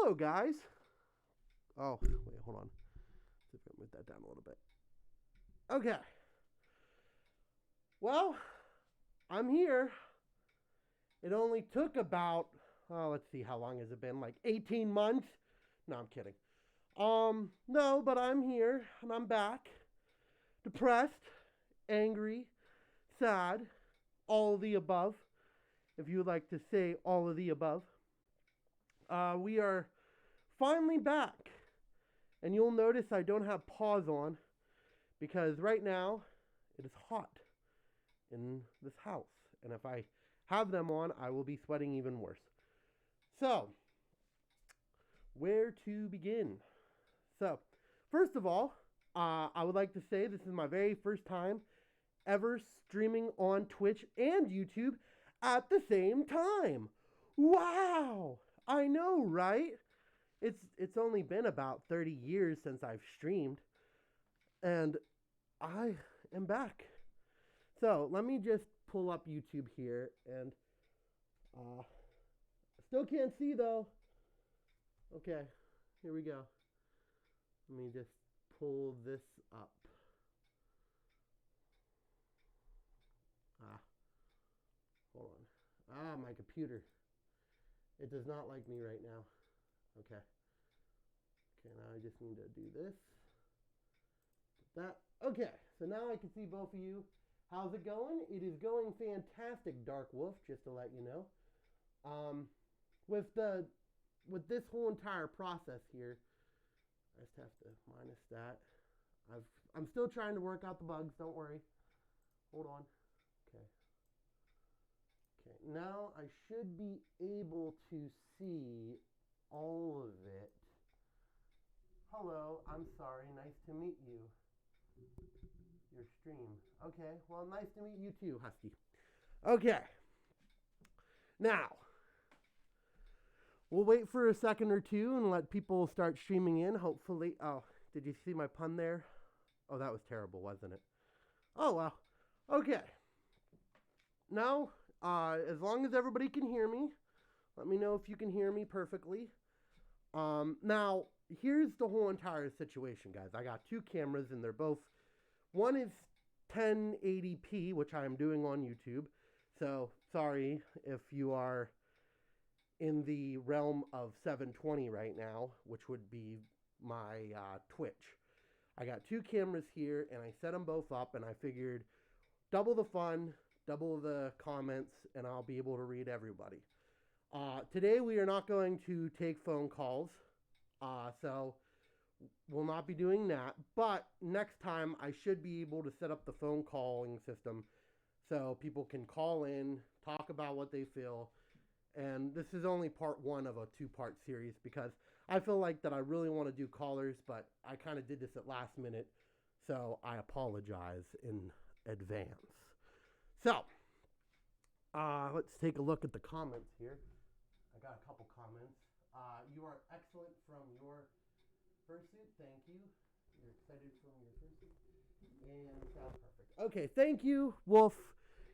hello guys. Oh, wait, hold on. See if I can move that down a little bit. Okay. Well, I'm here. It only took about, let's see, how long has it been? Like 18 months? No, I'm kidding. No, but I'm here and I'm back. Depressed, angry, sad, all of the above. If you would like to say all of the above. We are finally back. And you'll notice I don't have paws on because right now it is hot in this house. And if I have them on, I will be sweating even worse. So, where to begin? So, first of all, I would like to say this is my very first time ever streaming on Twitch and YouTube at the same time. Wow! I know, right? It's only been about 30 years since I've streamed, and I am back. So let me just pull up YouTube here, and still can't see though. Okay, here we go. Let me just pull this up. Hold on. My computer. It does not like me right now. Okay. Okay, now I just need to do this. That. Okay, so now I can see both of you. How's it going? It is going fantastic, Dark Wolf, just to let you know. With this whole entire process here, I just have to minus that. I'm still trying to work out the bugs, don't worry. Hold on. Okay. Okay, now I should be able to see all of it. Hello, I'm sorry, nice to meet you. Your stream. Okay, well, nice to meet you too, Husky. Okay. Now, we'll wait for a second or two and let people start streaming in, hopefully. Oh, did you see my pun there? Oh, that was terrible, wasn't it? Oh, well. Okay. Now, as long as everybody can hear me, let me know if you can hear me perfectly. Now, here's the whole entire situation, guys. I got two cameras, and they're both... One is 1080p, which I am doing on YouTube. So, sorry if you are in the realm of 720 right now, which would be my Twitch. I got two cameras here, and I set them both up, and I figured double the fun, double the comments, and I'll be able to read everybody. Today, we are not going to take phone calls, so we'll not be doing that. But next time, I should be able to set up the phone calling system so people can call in, talk about what they feel. And this is only part one of a two-part series because I feel like that I really want to do callers, but I kind of did this at last minute, so I apologize in advance. So, let's take a look at the comments here. I got a couple comments. You are excellent from your fursuit. Thank you. You're excited from your fursuit. And sounds perfect. Okay, thank you, Wolf.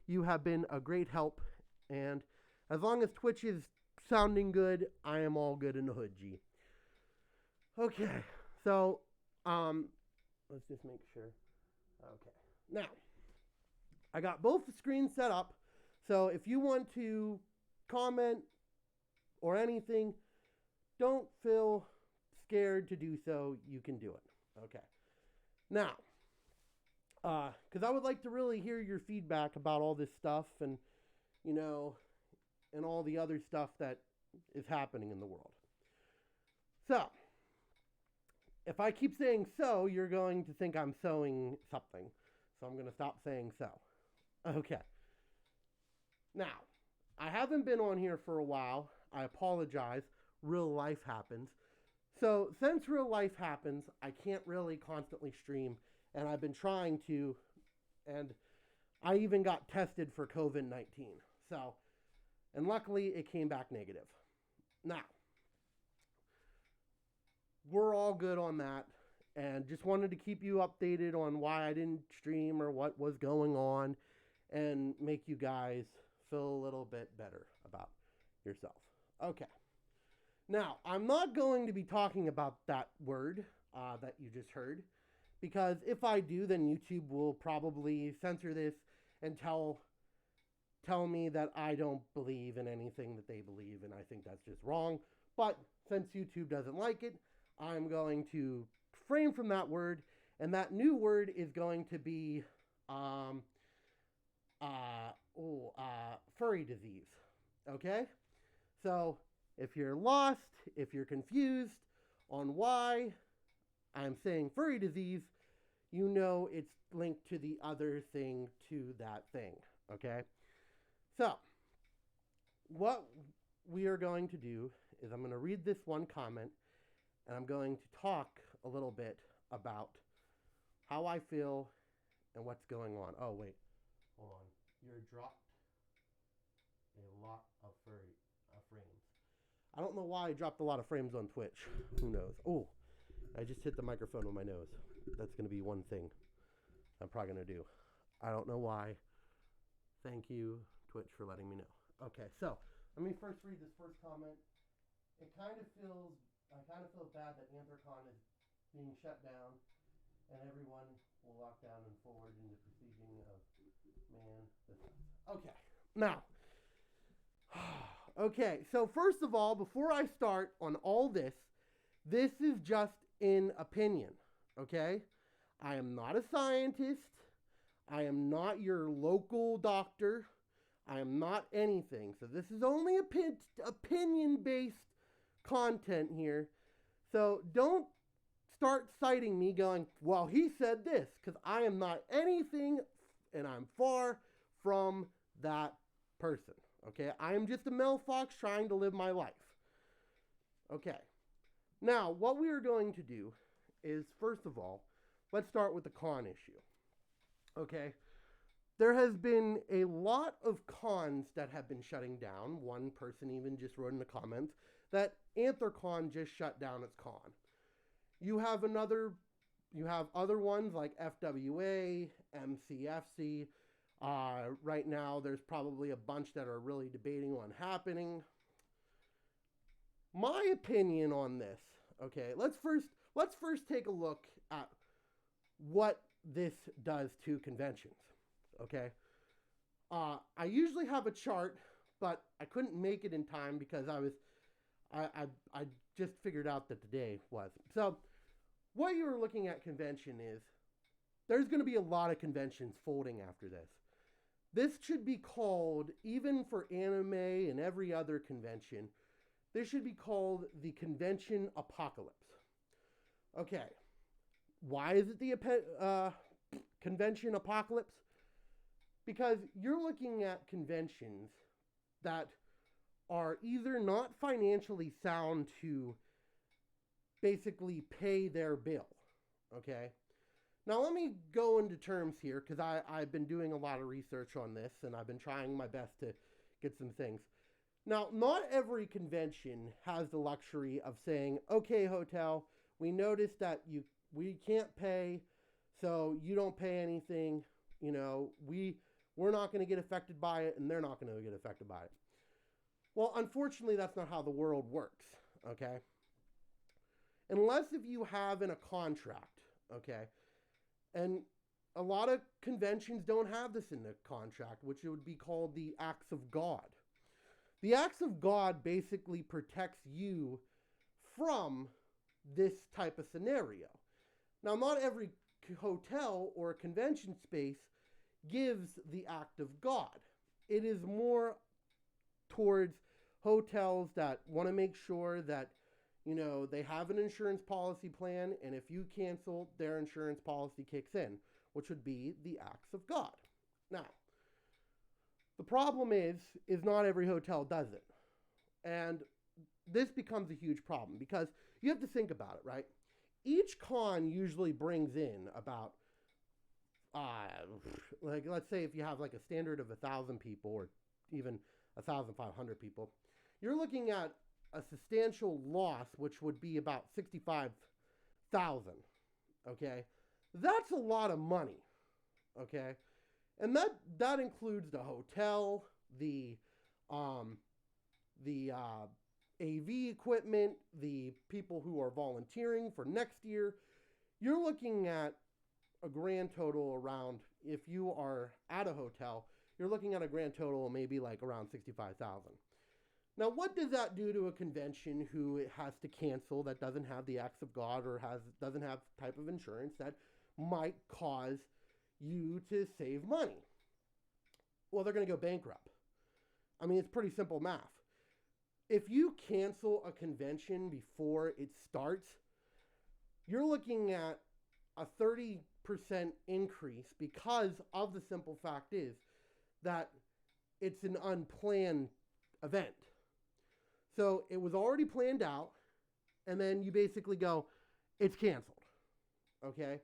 You have been a great help. And as long as Twitch is sounding good, I am all good in the hood, G. Okay, so, let's just make sure. Okay, now, I got both the screens set up. So if you want to comment or anything, don't feel scared to do so. You can do it. Okay. Now, because I would like to really hear your feedback about all this stuff and, you know, and all the other stuff that is happening in the world. So, if I keep saying so, you're going to think I'm sewing something. So I'm going to stop saying so. Okay. Now, I haven't been on here for a while. I apologize. Real life happens. So, since real life happens, I can't really constantly stream. And I've been trying to. And I even got tested for COVID-19. So, and luckily it came back negative. Now, we're all good on that. And just wanted to keep you updated on why I didn't stream or what was going on. And make you guys feel a little bit better about yourself. Okay. Now, I'm not going to be talking about that word that you just heard, because if I do, then YouTube will probably censor this and tell me that I don't believe in anything that they believe, and I think that's just wrong. But since YouTube doesn't like it, I'm going to refrain from that word, and that new word is going to be furry disease. Okay? So if you're lost, if you're confused on why I'm saying furry disease, you know it's linked to the other thing to that thing. Okay? So, what we are going to do is I'm going to read this one comment, and I'm going to talk a little bit about how I feel and what's going on. Oh, wait. Hold on. You're dropped a lot of frames. I don't know why I dropped a lot of frames on Twitch. Who knows? Oh, I just hit the microphone with my nose. That's going to be one thing I'm probably going to do. I don't know why. Thank you, Twitch, for letting me know. Okay, so let me first read this first comment. I kind of feel bad that Anthrocon is being shut down, and everyone will lock down and forward in the proceeding of man. Okay, now, okay. So first of all, before I start on all this is just an opinion. Okay, I am not a scientist. I am not your local doctor. I am not anything. So this is only opinion-based content here. So don't start citing me going, well, he said this, because I am not anything, and I'm far from that person. Okay? I am just a male fox trying to live my life. Okay. Now, what we are going to do is, first of all, let's start with the con issue. Okay? There has been a lot of cons that have been shutting down. One person even just wrote in the comments that Anthrocon just shut down its con. You have other ones like FWA, MCFC. Right now, there's probably a bunch that are really debating on happening. My opinion on this, okay, let's first take a look at what this does to conventions. Okay. I usually have a chart, but I couldn't make it in time because I just figured out that today was. So what you're looking at convention is there's going to be a lot of conventions folding after this. This should be called, even for anime and every other convention, this should be called the convention apocalypse. Okay. Why is it the convention apocalypse? Because you're looking at conventions that are either not financially sound to basically pay their bill. Okay? Now let me go into terms here, because I've been doing a lot of research on this, and I've been trying my best to get some things. Now, not every convention has the luxury of saying, okay, hotel, we noticed that we can't pay, so you don't pay anything. You know, we're not going to get affected by it, and they're not going to get affected by it. Well, unfortunately, that's not how the world works, okay? Unless if you have in a contract, okay? And a lot of conventions don't have this in the contract, which would be called the acts of God. The acts of God basically protects you from this type of scenario. Now, not every hotel or convention space gives the act of God. It is more towards hotels that want to make sure that, you know, they have an insurance policy plan, and if you cancel, their insurance policy kicks in, which would be the acts of God. Now, the problem is not every hotel does it. And this becomes a huge problem because you have to think about it, right? Each con usually brings in about, like, let's say if you have like a standard of 1,000 people or even 1,500 people, you're looking at a substantial loss, which would be about 65,000. Okay, that's a lot of money. Okay, and that includes the hotel, the AV equipment, the people who are volunteering for next year, you're looking at a grand total around, if you are at a hotel, you're looking at a grand total of maybe like around $65,000. Now, what does that do to a convention who it has to cancel, that doesn't have the acts of God or doesn't have type of insurance that might cause you to save money? Well, they're going to go bankrupt. I mean, it's pretty simple math. If you cancel a convention before it starts, you're looking at a 30% increase, because of the simple fact is that it's an unplanned event. So it was already planned out, and then you basically go, it's canceled. Okay?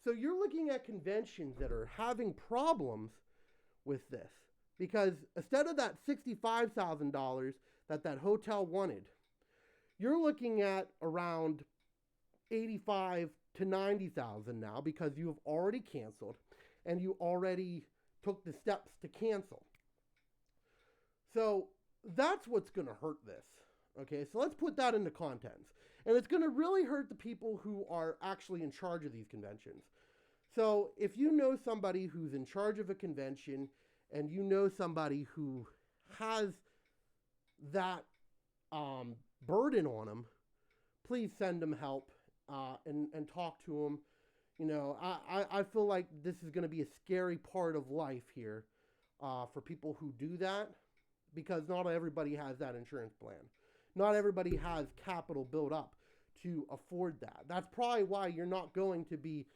So you're looking at conventions that are having problems with this, because instead of that $65,000 that hotel wanted, you're looking at around $85,000 to $90,000 now, because you have already canceled and you already took the steps to cancel. So that's what's going to hurt this. Okay, so let's put that into context. And it's going to really hurt the people who are actually in charge of these conventions. So if you know somebody who's in charge of a convention, and you know somebody who has that burden on them, please send them help and talk to them. You know, I feel like this is going to be a scary part of life here for people who do that, because not everybody has that insurance plan. Not everybody has capital built up to afford that. That's probably why you're not going to be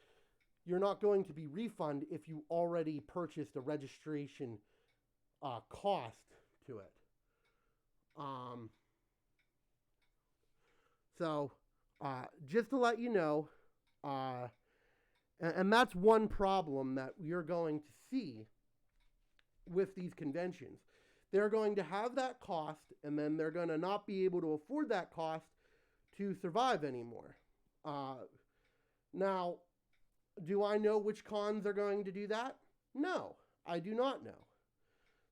refunded if you already purchased a registration cost to it. So just to let you know, and that's one problem that you're going to see with these conventions. They're going to have that cost, and then they're going to not be able to afford that cost to survive anymore. Now, do I know which cons are going to do that? No, I do not know.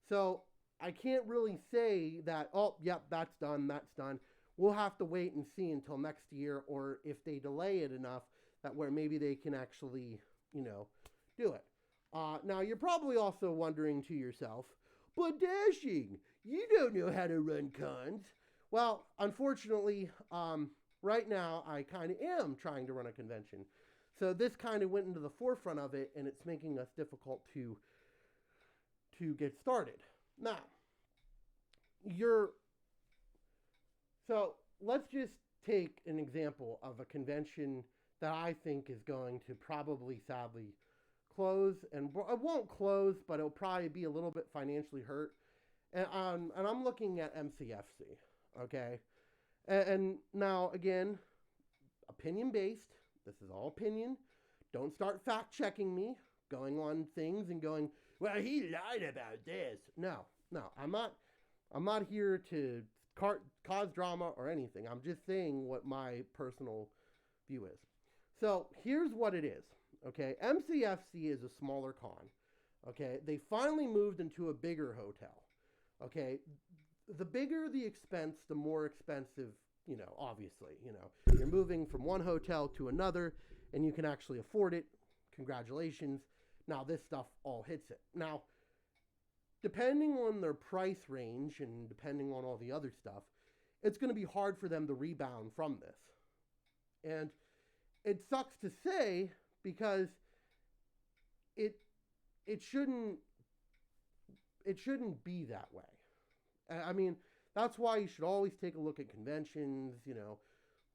So I can't really say that, oh, yep, that's done. We'll have to wait and see until next year, or if they delay it enough that where maybe they can actually, do it. Now, you're probably also wondering to yourself, but Dashing, you don't know how to run cons. Well, unfortunately, right now I kind of am trying to run a convention. So this kind of went into the forefront of it, and it's making us difficult to get started. Now, so let's just take an example of a convention that I think is going to probably sadly close, and it won't close, but it'll probably be a little bit financially hurt. And I'm looking at MCFC, okay? And now, again, opinion-based. This is all opinion. Don't start fact-checking me, going on things and going, well, he lied about this. No, I'm not here to cause drama or anything. I'm just saying what my personal view is. So here's what it is, okay? MCFC is a smaller con, okay? They finally moved into a bigger hotel, okay? The bigger the expense, the more expensive, obviously, You're moving from one hotel to another, and you can actually afford it. Congratulations. Now, this stuff all hits it. Now, depending on their price range and depending on all the other stuff, it's going to be hard for them to rebound from this. And it sucks to say, because it shouldn't be that way. I mean, that's why you should always take a look at conventions,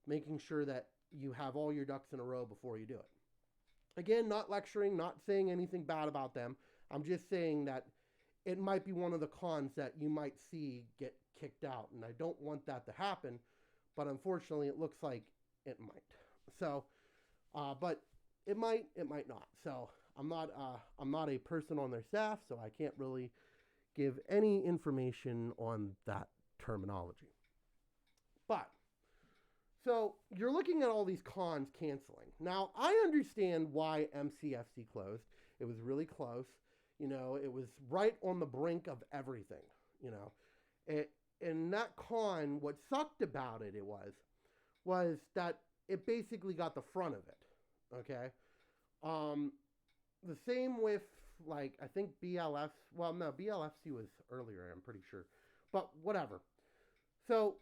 making sure that you have all your ducks in a row before you do it. Again, not lecturing, not saying anything bad about them. I'm just saying that it might be one of the cons that you might see get kicked out, and I don't want that to happen, but unfortunately it looks like it might. So, but it might not. So I'm not a person on their staff, so I can't really give any information on that terminology. But, so you're looking at all these cons canceling. Now, I understand why MCFC closed. It was really close. It was right on the brink of everything. in that con, what sucked about it was that it basically got the front of it. Okay. The same with, like, I think BLF. Well, no, BLFC was earlier, I'm pretty sure, but whatever. So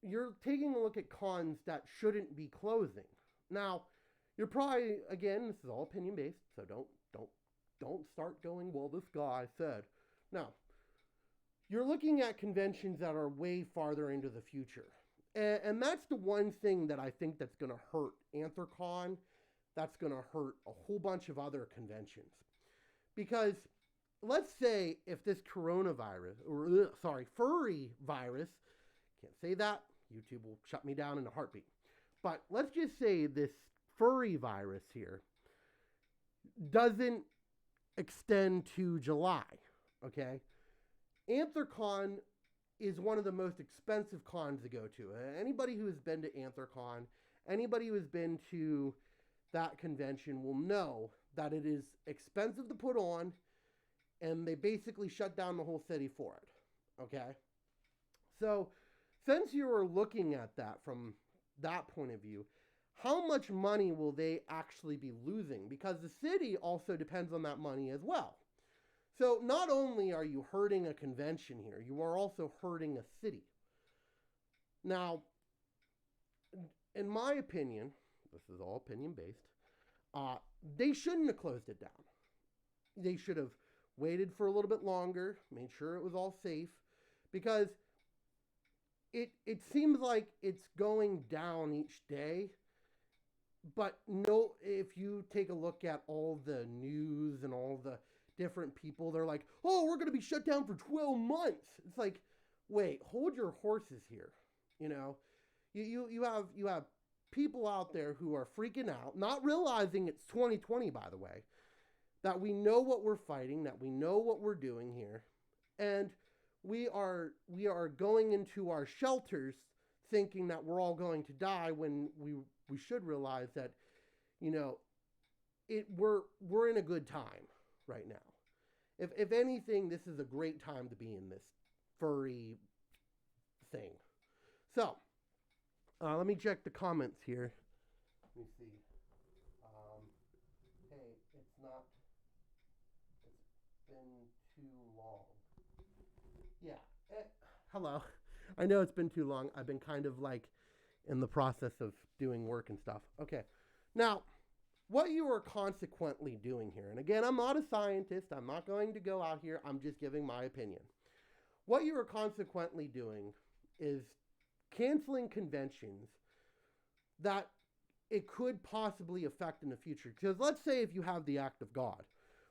you're taking a look at cons that shouldn't be closing. Now, you're probably, again, this is all opinion based, so don't start going, well, this guy said. No, you're looking at conventions that are way farther into the future. And that's the one thing that I think that's going to hurt Anthrocon. That's going to hurt a whole bunch of other conventions. Because let's say if this coronavirus, or furry virus, can't say that, YouTube will shut me down in a heartbeat. But let's just say this furry virus here doesn't extend to July, okay? Anthrocon is one of the most expensive cons to go to. Anybody who has been to Anthrocon, anybody who has been to that convention will know that it is expensive to put on, and they basically shut down the whole city for it, okay? So, since you are looking at that from that point of view, how much money will they actually be losing? Because the city also depends on that money as well. So not only are you hurting a convention here, you are also hurting a city. Now, in my opinion, this is all opinion based, they shouldn't have closed it down. They should have waited for a little bit longer, made sure it was all safe, because it seems like it's going down each day. But no, if you take a look at all the news and all the different people, they're like, oh, we're going to be shut down for 12 months. It's like, wait, hold your horses here. You know, you have people out there who are freaking out, not realizing it's 2020, by the way, that we know what we're fighting, that we know what we're doing here. And we are going into our shelters thinking that we're all going to die, when we should realize that, you know, we're in a good time right now. If anything, this is a great time to be in this furry thing. So, let me check the comments here. Let me see. Hey, it's been too long. Yeah. Hello. I know it's been too long. I've been kind of like in the process of doing work and stuff. Okay. Now, what you are consequently doing here, and again, I'm not a scientist. I'm not going to go out here. I'm just giving my opinion. What you are consequently doing is canceling conventions that it could possibly affect in the future. Because let's say if you have the Act of God,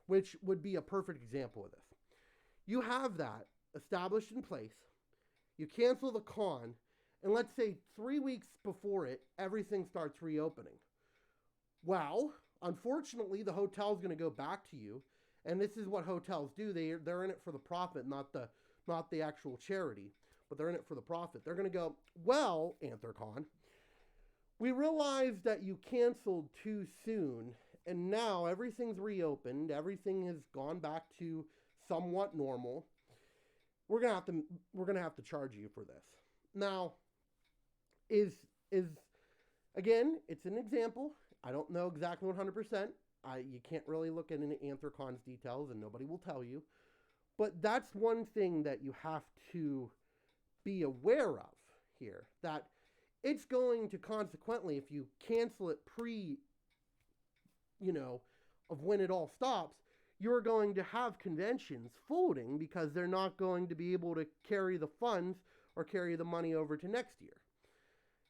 which would be a perfect example of this. You have that established in place. You cancel the con, and let's say 3 weeks before it, everything starts reopening. Well, unfortunately, the hotel's going to go back to you, and this is what hotels do. They're in it for the profit, not the actual charity, but they're in it for the profit. They're going to go, well, Anthrocon, we realized that you canceled too soon, and now everything's reopened. Everything has gone back to somewhat normal. We're gonna have to charge you for this. Now, is again, it's an example. I don't know exactly 100%. You can't really look at any Anthrocon's details, and nobody will tell you. But that's one thing that you have to be aware of here. That it's going to consequently, if you cancel it of when it all stops, you're going to have conventions folding because they're not going to be able to carry the funds or carry the money over to next year.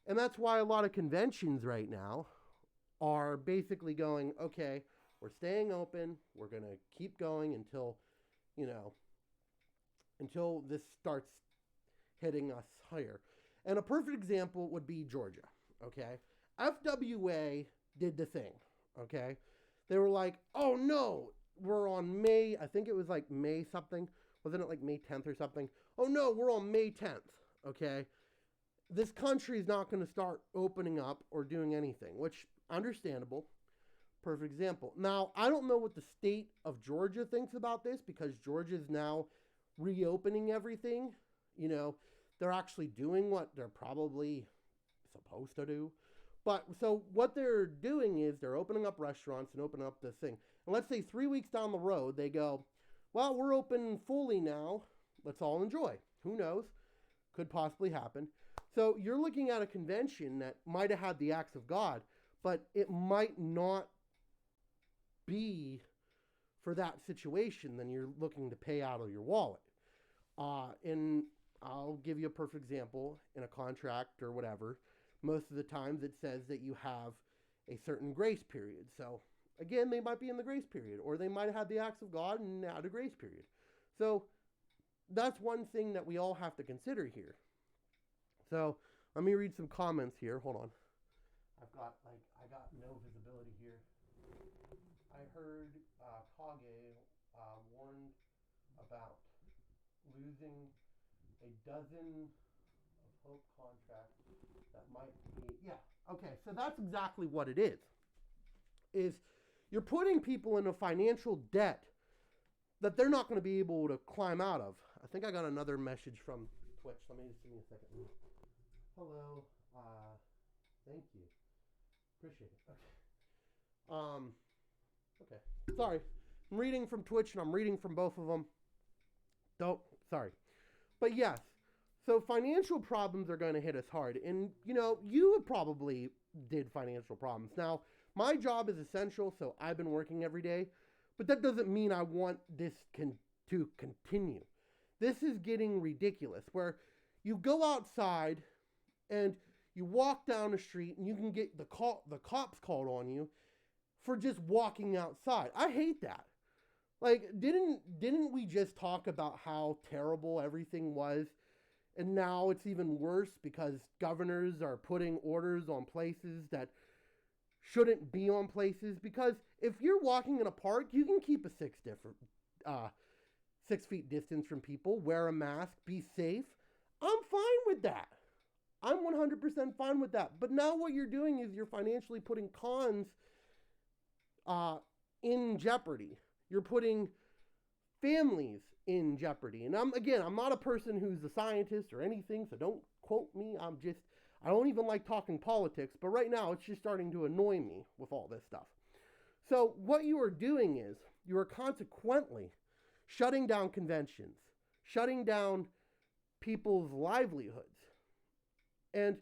And that's why a lot of conventions right now are basically going, okay, we're staying open. We're going to keep going until this starts hitting us higher. And a perfect example would be Georgia, okay? FWA did the thing, okay? They were like, oh no, we're on May, I think it was like May something. Wasn't it like May 10th or something? Oh no, we're on May 10th, okay? This country is not going to start opening up or doing anything, which, understandable. Perfect example. Now, I don't know what the state of Georgia thinks about this because Georgia is now reopening everything. You know, they're actually doing what they're probably supposed to do. But so what they're doing is they're opening up restaurants and opening up this thing. And let's say 3 weeks down the road, they go, well, we're open fully now. Let's all enjoy. Who knows? Could possibly happen. So you're looking at a convention that might have had the acts of God, but it might not be for that situation. Then you're looking to pay out of your wallet. And I'll give you a perfect example. In a contract or whatever, most of the times it says that you have a certain grace period. So again, they might be in the grace period, or they might have had the acts of God and out of grace period. So that's one thing that we all have to consider here. So let me read some comments here. Hold on. I got no visibility here. I heard Kage warned about losing a dozen of hope contracts that might be, yeah. Okay, so that's exactly what it is you're putting people in a financial debt that they're not going to be able to climb out of. I think I got another message from Twitch. Let me just give me a second. Hello. Thank you. Appreciate it. Okay. Okay. Sorry. I'm reading from Twitch and I'm reading from both of them. Sorry. But yes. So financial problems are going to hit us hard. And, you probably did financial problems. Now, my job is essential, so I've been working every day. But that doesn't mean I want this to continue. This is getting ridiculous, where you go outside and you walk down the street and you can get the cops called on you for just walking outside. I hate that. Like, didn't we just talk about how terrible everything was? And now it's even worse because governors are putting orders on places that shouldn't be on places. Because if you're walking in a park, you can keep a 6 feet distance from people, wear a mask, be safe. I'm fine with that. I'm 100% fine with that. But now what you're doing is you're financially putting cons in jeopardy. You're putting families in jeopardy. And I'm not a person who's a scientist or anything, so don't quote me. I don't even like talking politics, but right now it's just starting to annoy me with all this stuff. So what you are doing is you are consequently shutting down conventions, shutting down people's livelihoods. And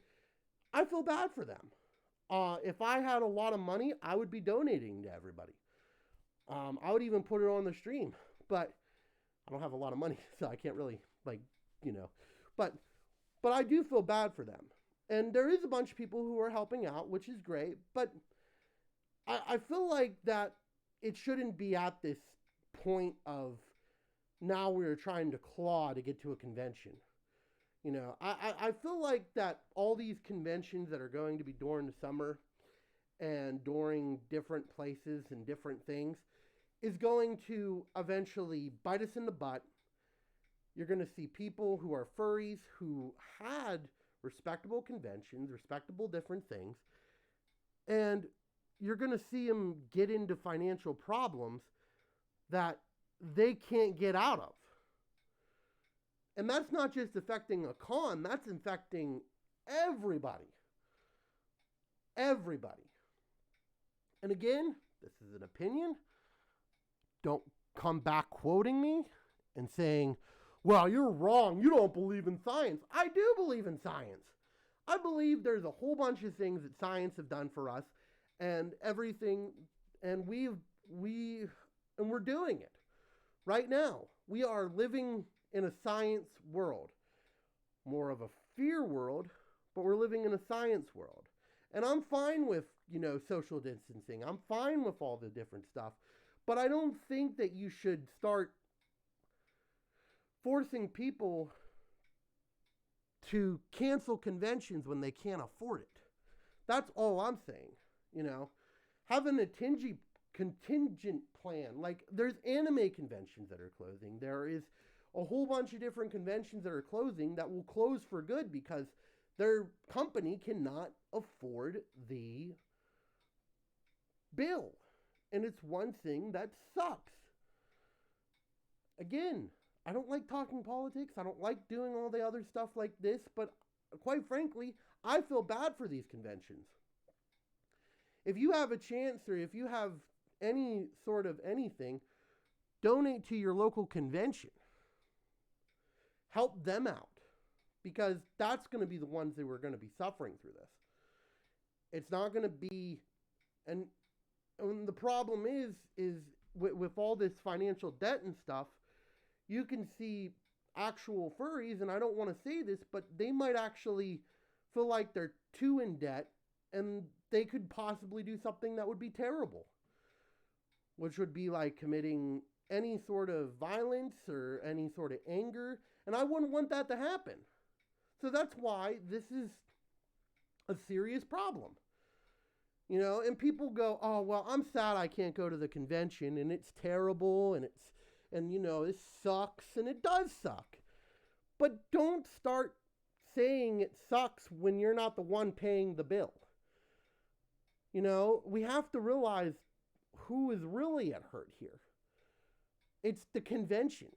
I feel bad for them. If I had a lot of money, I would be donating to everybody. I would even put it on the stream, but I don't have a lot of money, so I can't really, but I do feel bad for them. And there is a bunch of people who are helping out, which is great, but I feel like that it shouldn't be at this point of now we're trying to claw to get to a convention. I feel like that all these conventions that are going to be during the summer and during different places and different things is going to eventually bite us in the butt. You're going to see people who are furries who had respectable conventions, respectable different things, and you're going to see them get into financial problems that they can't get out of. And that's not just affecting a con, that's affecting everybody. Everybody. And again, this is an opinion. Don't come back quoting me and saying, well, you're wrong. You don't believe in science. I do believe in science. I believe there's a whole bunch of things that science have done for us and everything. And we're doing it right now. We are living in a science world, more of a fear world, but we're living in a science world. And I'm fine with, social distancing. I'm fine with all the different stuff. But I don't think that you should start forcing people to cancel conventions when they can't afford it. That's all I'm saying, Having a contingent plan. Like, there's anime conventions that are closing. There is a whole bunch of different conventions that are closing that will close for good because their company cannot afford the bill. And it's one thing that sucks. Again, I don't like talking politics. I don't like doing all the other stuff like this, but quite frankly, I feel bad for these conventions. If you have a chance or if you have any sort of anything, donate to your local convention. Help them out, because that's going to be the ones that are going to be suffering through this. It's not going to be, and the problem is with all this financial debt and stuff, you can see actual furries, and I don't want to say this, but they might actually feel like they're too in debt, and they could possibly do something that would be terrible, which would be like committing any sort of violence or any sort of anger, and I wouldn't want that to happen. So that's why this is a serious problem. You know, and people go, oh, well, I'm sad I can't go to the convention, and it's terrible, and you know, it sucks, and it does suck. But don't start saying it sucks when you're not the one paying the bill. You know, we have to realize who is really at hurt here. It's the conventions.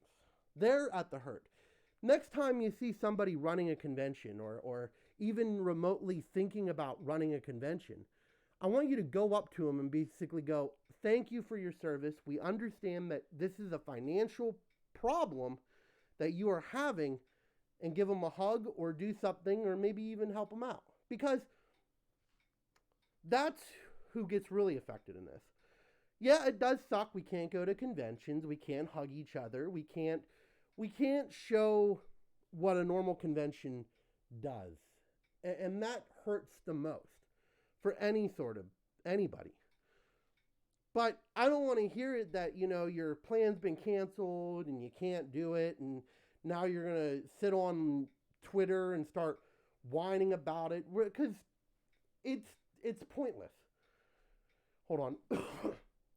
They're at the hurt. Next time you see somebody running a convention or even remotely thinking about running a convention, I want you to go up to them and basically go, thank you for your service. We understand that this is a financial problem that you are having, and give them a hug or do something or maybe even help them out. Because that's who gets really affected in this. Yeah, it does suck. We can't go to conventions. We can't hug each other. We can't show what a normal convention does. And that hurts the most for anybody. But I don't want to hear it that, you know, your plan's been canceled and you can't do it, and now you're going to sit on Twitter and start whining about it, because it's pointless. Hold on.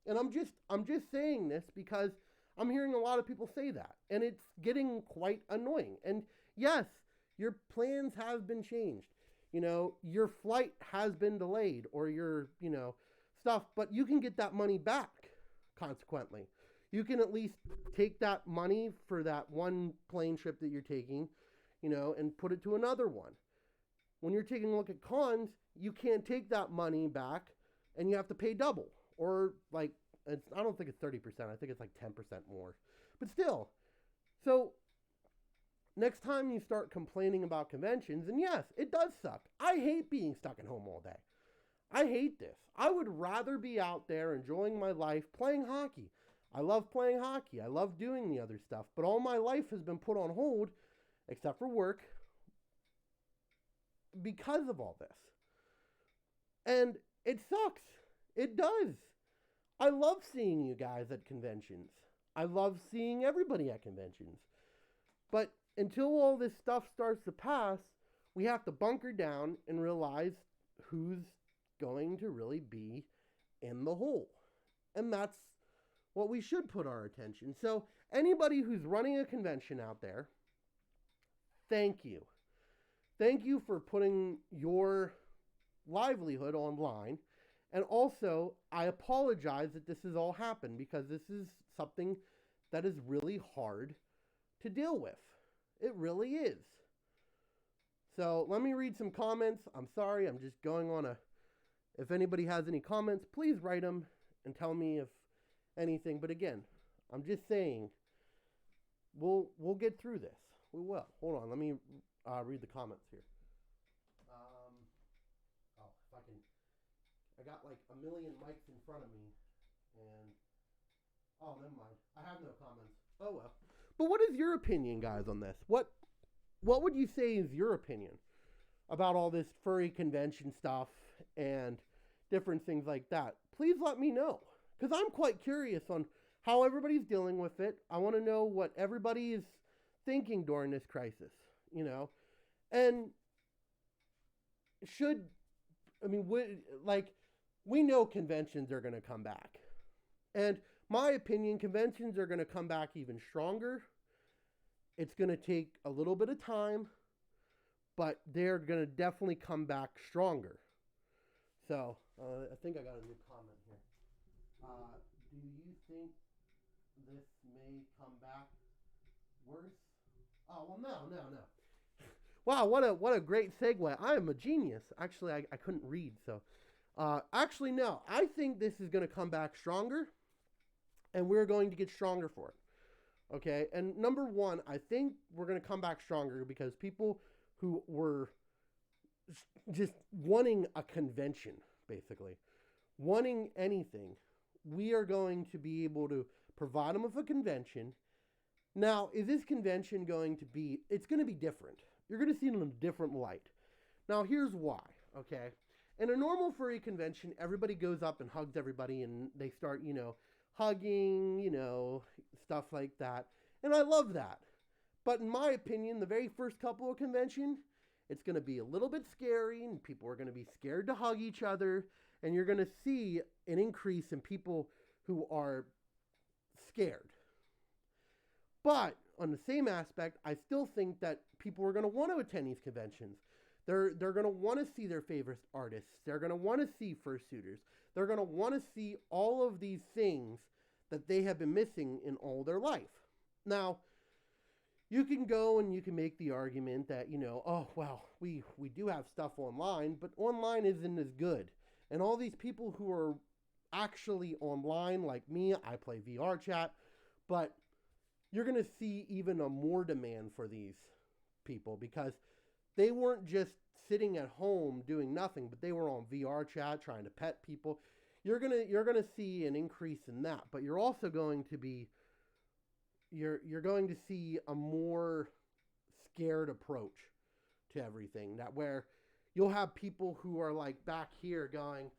And I'm just saying this because I'm hearing a lot of people say that, and it's getting quite annoying. And yes, your plans have been changed. You know, your flight has been delayed, or your, you know, stuff, but you can get that money back, consequently. You can at least take that money for that one plane trip that you're taking, you know, and put it to another one. When you're taking a look at cons, you can't take that money back, and you have to pay double. Or, like, I don't think it's 30%. I think it's like 10% more. But still. So, next time you start complaining about conventions, and yes, it does suck. I hate being stuck at home all day. I hate this. I would rather be out there enjoying my life playing hockey. I love playing hockey. I love doing the other stuff. But all my life has been put on hold, except for work, because of all this. And it sucks. It does. I love seeing you guys at conventions. I love seeing everybody at conventions. But until all this stuff starts to pass, we have to bunker down and realize who's going to really be in the hole. And that's what we should put our attention. So anybody who's running a convention out there, thank you. Thank you for putting your livelihood online. And also, I apologize that this has all happened, because this is something that is really hard to deal with. It really is. So let me read some comments. I'm sorry, I'm just going on if anybody has any comments, please write them and tell me if anything. But again, I'm just saying, we'll get through this. We will. Hold on, let me read the comments here. If I can. I got like a million mics in front of me, and never mind. I have no comments. Oh well. But what is your opinion, guys, on this? What would you say is your opinion about all this furry convention stuff and different things like that? Please let me know, because I'm quite curious on how everybody's dealing with it. I want to know what everybody is thinking during this crisis, you know. And we know conventions are going to come back. And my opinion, conventions are going to come back even stronger. It's going to take a little bit of time, but they're going to definitely come back stronger. So, I think I got a new comment here. Do you think this may come back? Worse? Oh, well, no. Wow, what a great segue. I am a genius. Actually, I couldn't read, so. Actually, no. I think this is going to come back stronger, and we're going to get stronger for it. Okay? And number one, I think we're going to come back stronger because people who were just wanting a convention, basically, wanting anything, we are going to be able to provide them with a convention. Now, is this convention going to be, it's going to be different. You're going to see it in a different light. Now, here's why, okay? In a normal furry convention, everybody goes up and hugs everybody and they start, hugging, stuff like that. And I love that. But in my opinion, the very first couple of convention, it's going to be a little bit scary and people are going to be scared to hug each other. And you're going to see an increase in people who are scared. But on the same aspect, I still think that people are going to want to attend these conventions. They're going to want to see their favorite artists. They're going to want to see fursuiters. They're going to want to see all of these things that they have been missing in all their life. Now, you can go and you can make the argument that, oh, well, we do have stuff online, but online isn't as good. And all these people who are actually online, like me, I play VR chat, but you're going to see even a more demand for these people because they weren't just sitting at home doing nothing, but they were on VR chat trying to pet people. You're going to see an increase in that, but you're also going to be you're going to see a more scared approach to everything, that where you'll have people who are like back here going,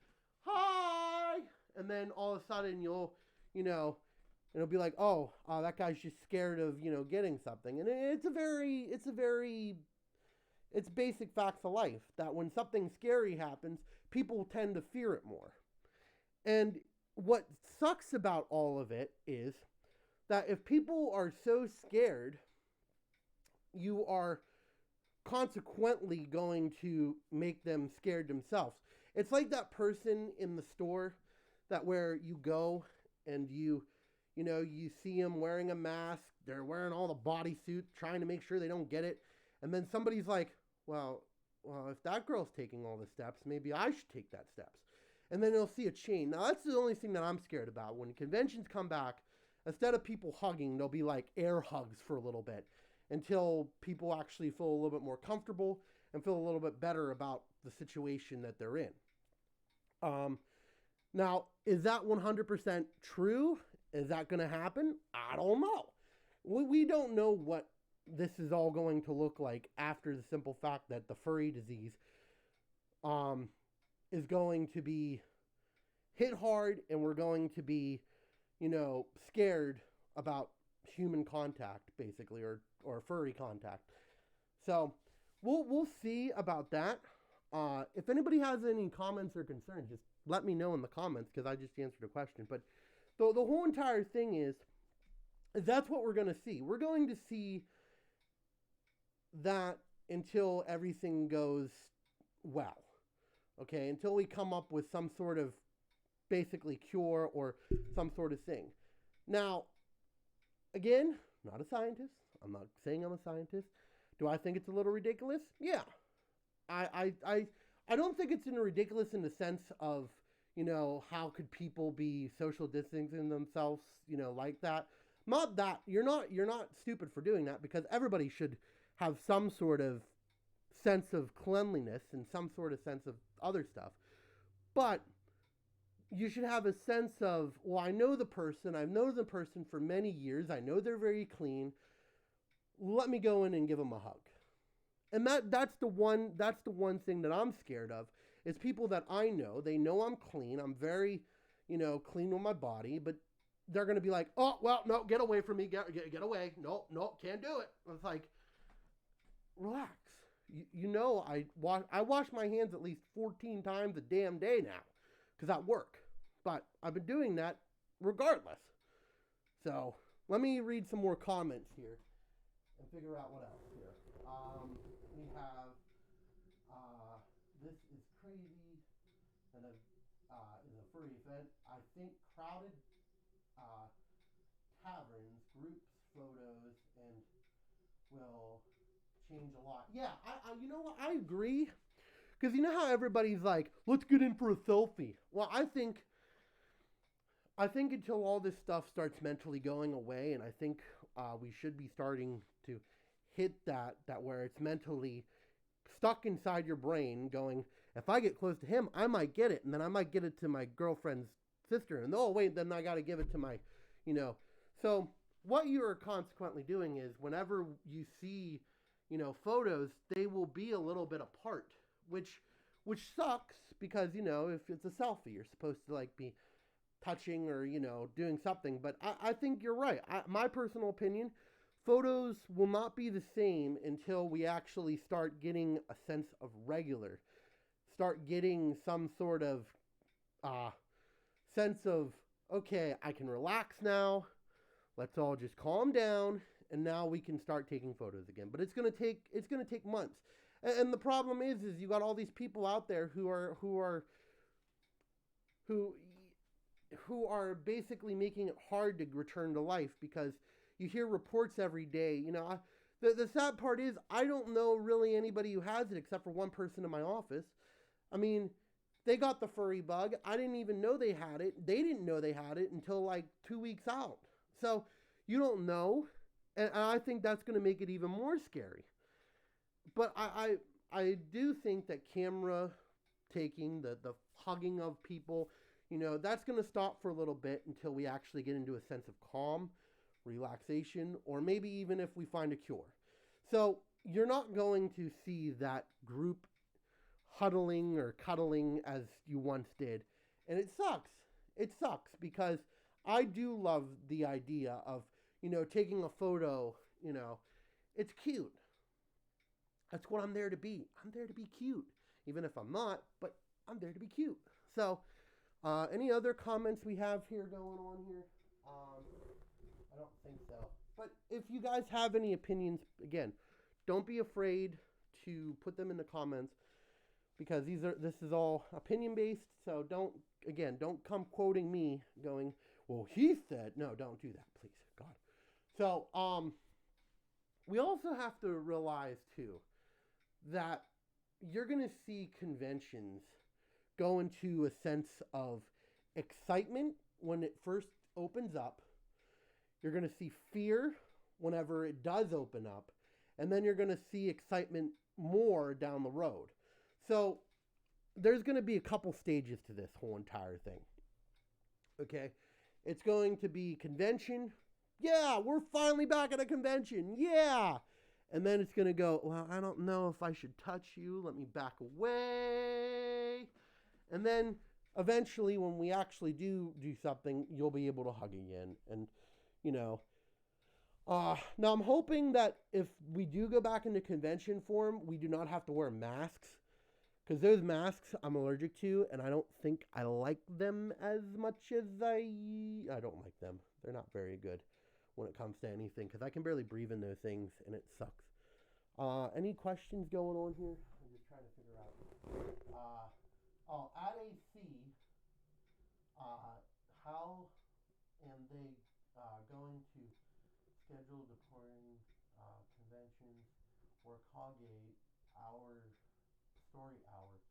"Hi," and then all of a sudden you'll it'll be like, oh, that guy's just scared of, getting something. And it's basic facts of life that when something scary happens, people tend to fear it more. And what sucks about all of it is that if people are so scared, you are consequently going to make them scared themselves. It's like that person in the store that where you go and you see them wearing a mask, they're wearing all the bodysuit, trying to make sure they don't get it. And then somebody's like, well, if that girl's taking all the steps, maybe I should take that steps. And then they'll see a chain. Now, that's the only thing that I'm scared about. When conventions come back, instead of people hugging, they'll be like air hugs for a little bit until people actually feel a little bit more comfortable and feel a little bit better about the situation that they're in. Now, is that 100% true? Is that going to happen? I don't know. We don't know what this is all going to look like after the simple fact that the furry disease is going to be hit hard and we're going to be, scared about human contact, basically, or furry contact. So we'll see about that. If anybody has any comments or concerns, just let me know in the comments because I just answered a question. But the whole entire thing is that's what we're going to see. We're going to see that until everything goes well. Okay, until we come up with some sort of basically cure or some sort of thing. Now, again, not a scientist. I'm not saying I'm a scientist. Do I think it's a little ridiculous? Yeah. I don't think it's ridiculous in the sense of, how could people be social distancing themselves, like that. Not that you're not stupid for doing that because everybody should have some sort of sense of cleanliness and some sort of sense of other stuff. But you should have a sense of, well, I know the person. I've known the person for many years. I know they're very clean. Let me go in and give them a hug. And that's the one thing that I'm scared of is people that I know. They know I'm clean. I'm very, clean with my body, but they're going to be like, oh, well, no, get away from me. Get away. No, can't do it. It's like, relax. I wash my hands at least 14 times a damn day now because at work. But I've been doing that regardless. So let me read some more comments here and figure out what else here. We have, this is crazy, and is a furry event. I think crowded taverns, groups, photos, and will change a lot. Yeah, you know what? I agree. Because you know how everybody's like, let's get in for a selfie. Well, I think until all this stuff starts mentally going away, and I think we should be starting to hit that where it's mentally stuck inside your brain, going, if I get close to him, I might get it, and then I might get it to my girlfriend's sister, and oh wait, then I got to give it to my, you know. So what you are consequently doing is, whenever you see, photos, they will be a little bit apart, which sucks because if it's a selfie, you're supposed to like be touching or doing something. But I think you're right. My personal opinion, photos will not be the same until we actually start getting a sense of regular, start getting some sort of uh, sense of, okay, I can relax now. Let's all just calm down, and now we can start taking photos again. But it's gonna take months. And the problem is you got all these people out there who who are basically making it hard to return to life, because you hear reports every day. The sad part is I don't know really anybody who has it except for one person in my office. I mean, they got the furry bug. I didn't even know they had it. They didn't know they had it until like 2 weeks out. So you don't know, and I think that's going to make it even more scary. But I do think that camera taking, the hugging of people, that's going to stop for a little bit until we actually get into a sense of calm, relaxation, or maybe even if we find a cure. So you're not going to see that group huddling or cuddling as you once did. And it sucks. It sucks because I do love the idea of, taking a photo, it's cute. That's what I'm there to be. I'm there to be cute. Even if I'm not, but I'm there to be cute. So, any other comments we have here going on here? I don't think so. But if you guys have any opinions, again, don't be afraid to put them in the comments, because this is all opinion based. So don't come quoting me going, well, he said. No, don't do that, please, God. So we also have to realize too that you're going to see conventions go into a sense of excitement when it first opens up. You're going to see fear whenever it does open up. And then you're going to see excitement more down the road. So there's going to be a couple stages to this whole entire thing. Okay? It's going to be convention. Yeah, we're finally back at a convention. Yeah. And then it's going to go, well, I don't know if I should touch you. Let me back away. And then eventually when we actually do something, you'll be able to hug again. And, now I'm hoping that if we do go back into convention form, we do not have to wear masks. Because those masks I'm allergic to, and I don't think I like them as much as I don't like them. They're not very good when it comes to anything, because I can barely breathe in those things, and it sucks. Any questions going on here? I'm just trying to figure out. At AC, how am they going to schedule deporting conventions or Cogate story hours?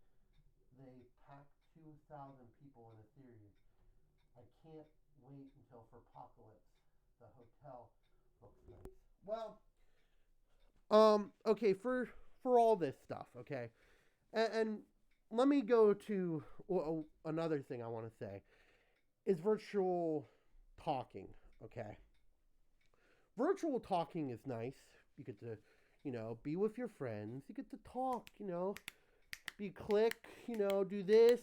They packed 2,000 people in a series. I can't wait until for Apocalypse. The hotel looks nice. Well, okay, for all this stuff, okay, and let me go to another thing I want to say is virtual talking. Okay, virtual talking is nice. You get to, be with your friends. You get to talk. Be click. Do this.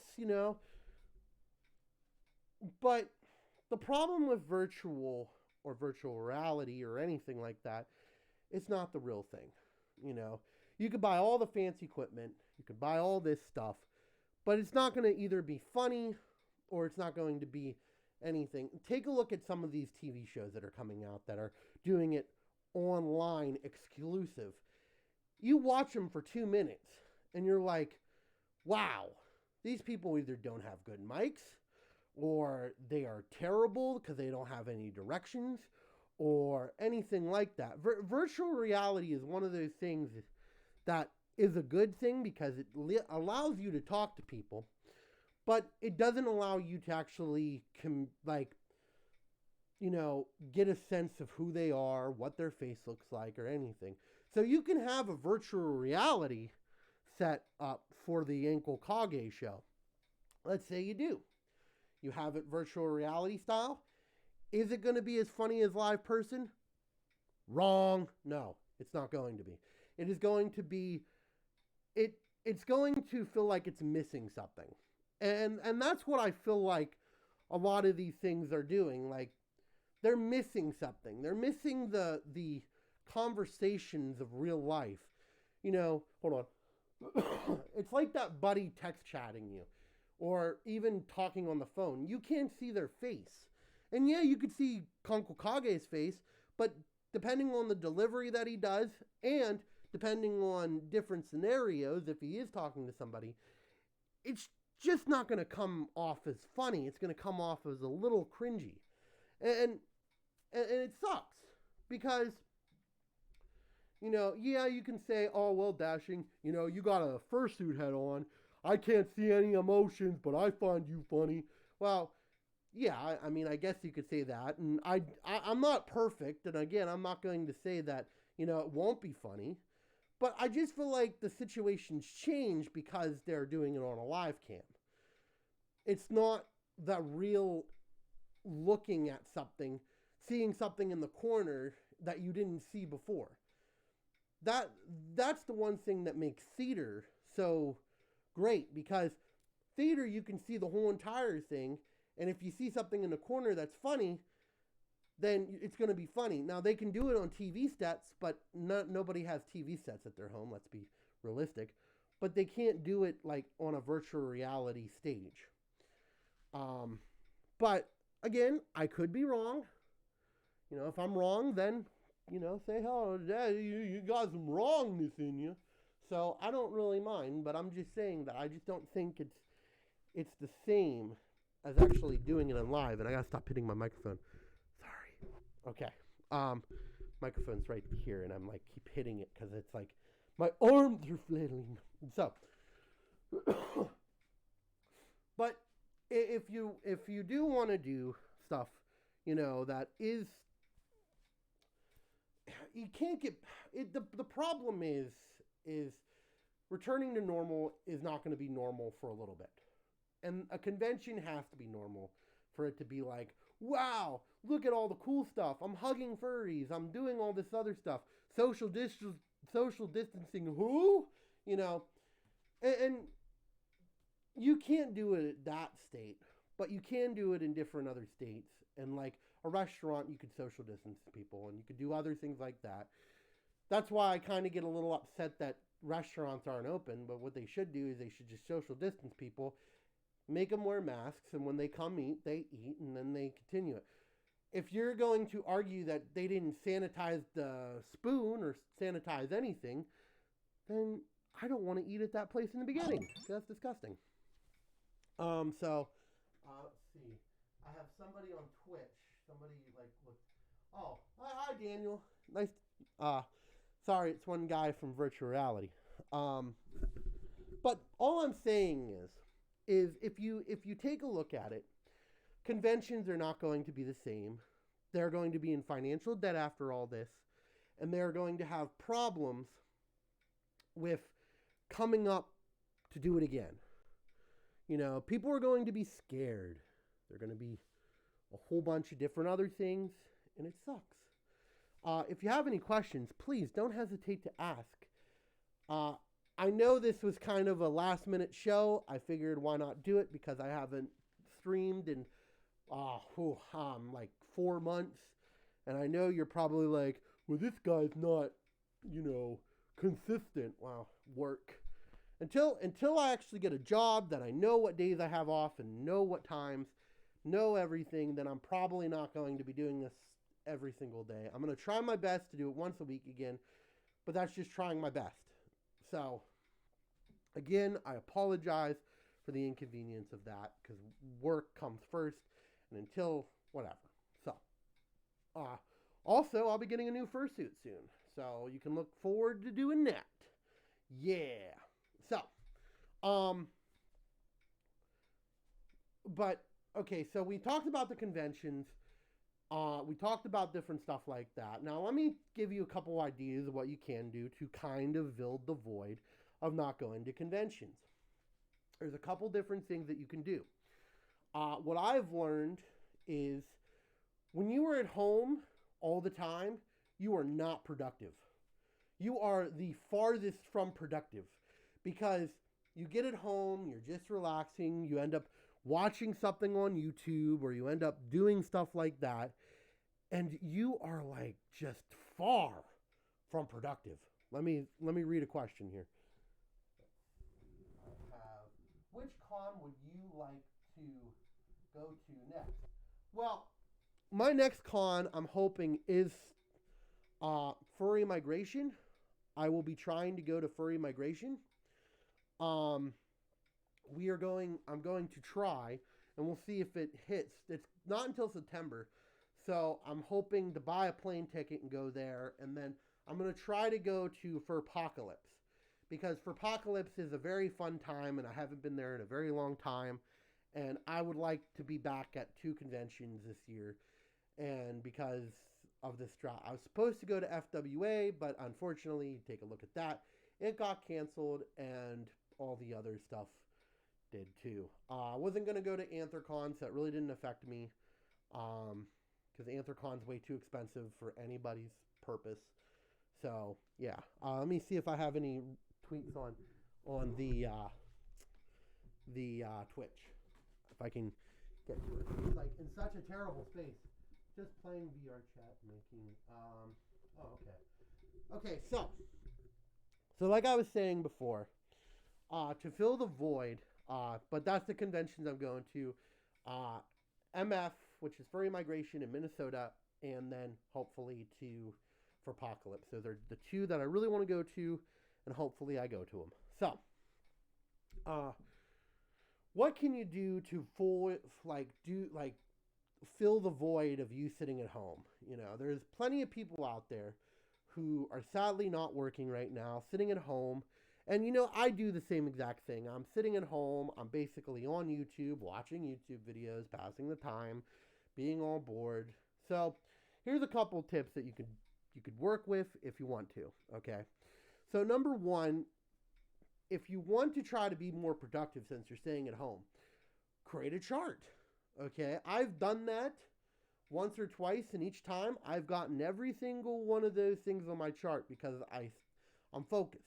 But the problem with virtual or virtual reality or anything like that, it's not the real thing. You could buy all the fancy equipment, you could buy all this stuff, but it's not going to either be funny or it's not going to be anything. Take a look at some of these TV shows that are coming out that are doing it online exclusive. You watch them for 2 minutes and you're like, wow, these people either don't have good mics, or they are terrible because they don't have any directions, or anything like that. Virtual reality is one of those things that is a good thing because it allows you to talk to people, but it doesn't allow you to actually get a sense of who they are, what their face looks like, or anything. So you can have a virtual reality set up for the Ankle Kage show. Let's say you do. You have it virtual reality style. Is it going to be as funny as live person? Wrong. No, it's not going to be. It is going to be, it's going to feel like it's missing something. And that's what I feel like a lot of these things are doing. Like, they're missing something. They're missing the conversations of real life. Hold on. It's like that buddy text chatting you, or even talking on the phone. You can't see their face. And yeah, you could see Ankle Kage's face, but depending on the delivery that he does, and depending on different scenarios, if he is talking to somebody, it's just not going to come off as funny. It's going to come off as a little cringy. And it sucks because, yeah, you can say, oh, well, Dashing, you got a fursuit head on. I can't see any emotions, but I find you funny. Well, yeah, I mean, I guess you could say that. And I'm not perfect. And again, I'm not going to say that, it won't be funny. But I just feel like the situation's changed because they're doing it on a live cam. It's not the real looking at something, seeing something in the corner that you didn't see before. That's the one thing that makes theater so great, because theater, you can see the whole entire thing, and if you see something in the corner that's funny, then it's going to be funny. Now, they can do it on TV sets, but nobody has TV sets at their home, let's be realistic. But they can't do it like on a virtual reality stage. But again, I could be wrong. If I'm wrong, then, say, oh, Dad, you got some wrongness in you. So I don't really mind, but I'm just saying that I just don't think it's the same as actually doing it in live. And I gotta stop hitting my microphone. Sorry. Okay. Microphone's right here, and I'm like keep hitting it because it's like my arms are flailing. So, but if you do want to do stuff, that is, you can't get it. The problem is returning to normal is not going to be normal for a little bit. And a convention has to be normal for it to be like, wow, look at all the cool stuff. I'm hugging furries. I'm doing all this other stuff. Social distancing. Who? And you can't do it at that state, but you can do it in different other states. And like a restaurant, you could social distance people, and you could do other things like that. That's why I kind of get a little upset that restaurants aren't open, but what they should do is they should just social distance people, make them wear masks, and when they come eat, they eat, and then they continue it. If you're going to argue that they didn't sanitize the spoon or sanitize anything, then I don't want to eat at that place in the beginning. That's disgusting. Let's see. I have somebody on Twitch. Somebody oh, hi Daniel. Nice. Sorry, it's one guy from virtual reality. But all I'm saying is if you take a look at it, conventions are not going to be the same. They're going to be in financial debt after all this, and they're going to have problems with coming up to do it again. People are going to be scared. They're going to be a whole bunch of different other things, and it sucks. If you have any questions, please don't hesitate to ask. I know this was kind of a last-minute show. I figured why not do it because I haven't streamed in like 4 months. And I know you're probably like, well, this guy's not, consistent. Wow, work. Until I actually get a job that I know what days I have off and know what times, know everything, then I'm probably not going to be doing this every single day. I'm going to try my best to do it once a week again, but that's just trying my best. So, again, I apologize for the inconvenience of that because work comes first and until whatever. So, Also, I'll be getting a new fursuit soon, so you can look forward to doing that. Yeah. So, um, but okay, so we talked about the conventions. We talked about different stuff like that. Now, let me give you a couple ideas of what you can do to kind of fill the void of not going to conventions. There's a couple different things that you can do. What I've learned is when you are at home all the time, you are not productive. You are the farthest from productive because you get at home, you're just relaxing, you end up watching something on YouTube or you end up doing stuff like that, and you are like just far from productive. Let me read a question here. Which con would you like to go to next? Well, my next con I'm hoping is Furry Migration. I will be trying to go to Furry Migration. I'm going to try, and we'll see if it hits. It's not until September, so I'm hoping to buy a plane ticket and go there, and then I'm going to try to go to Furpocalypse, because Furpocalypse is a very fun time, and I haven't been there in a very long time, and I would like to be back at 2 conventions this year, and because of this drop. I was supposed to go to FWA, but unfortunately, take a look at that. It got canceled, and all the other stuff did too. I wasn't going to go to Anthrocon, so that really didn't affect me, because Anthrocon's way too expensive for anybody's purpose. So, yeah. Let me see if I have any tweets on the Twitch. If I can get to it. It's like in such a terrible space. Just playing VR chat, making, okay, so like I was saying before, to fill the void, but that's the conventions I'm going to, MF, which is Furry Migration in Minnesota, and then hopefully to Furpocalypse. So they're the 2 that I really want to go to, and hopefully I go to them. So, what can you do to fill the void of you sitting at home? You know, there's plenty of people out there who are sadly not working right now, sitting at home. And, you know, I do the same exact thing. I'm sitting at home. I'm basically on YouTube, watching YouTube videos, passing the time, being all bored. So here's a couple tips that you could work with if you want to, okay? So number 1, if you want to try to be more productive since you're staying at home, create a chart. Okay, I've done that once or twice, and each time I've gotten every single one of those things on my chart because I'm focused.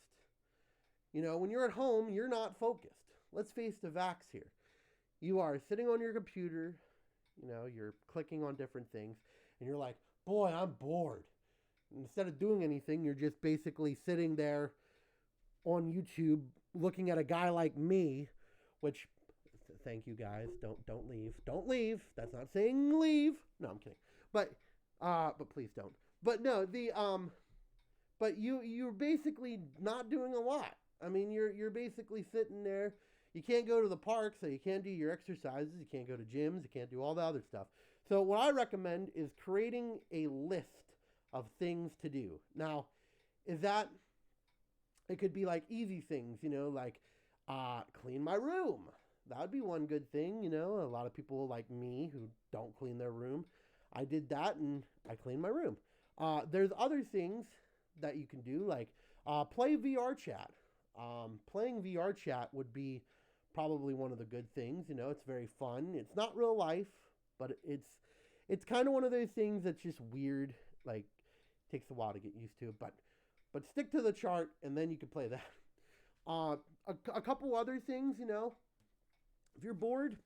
You know, when you're at home, you're not focused. Let's face the facts here. You are sitting on your computer, you know, you're clicking on different things, and you're like, boy, I'm bored. Instead of doing anything, you're just basically sitting there on YouTube looking at a guy like me, which... Thank you guys. Don't leave. Don't leave. That's not saying leave. No, I'm kidding. But please don't. But no, but you're basically not doing a lot. I mean, you're basically sitting there. You can't go to the park, so you can't do your exercises. You can't go to gyms. You can't do all the other stuff. So what I recommend is creating a list of things to do. Now, is that it could be like easy things, you know, like clean my room. That would be one good thing, you know. A lot of people like me who don't clean their room. I did that and I cleaned my room. There's other things that you can do, like play VR chat. Playing VR chat would be probably one of the good things. You know, it's very fun. It's not real life, but it's kind of one of those things that's just weird. Like, takes a while to get used to. But stick to the chart, and then you can play that. A couple other things, you know. If you're bored,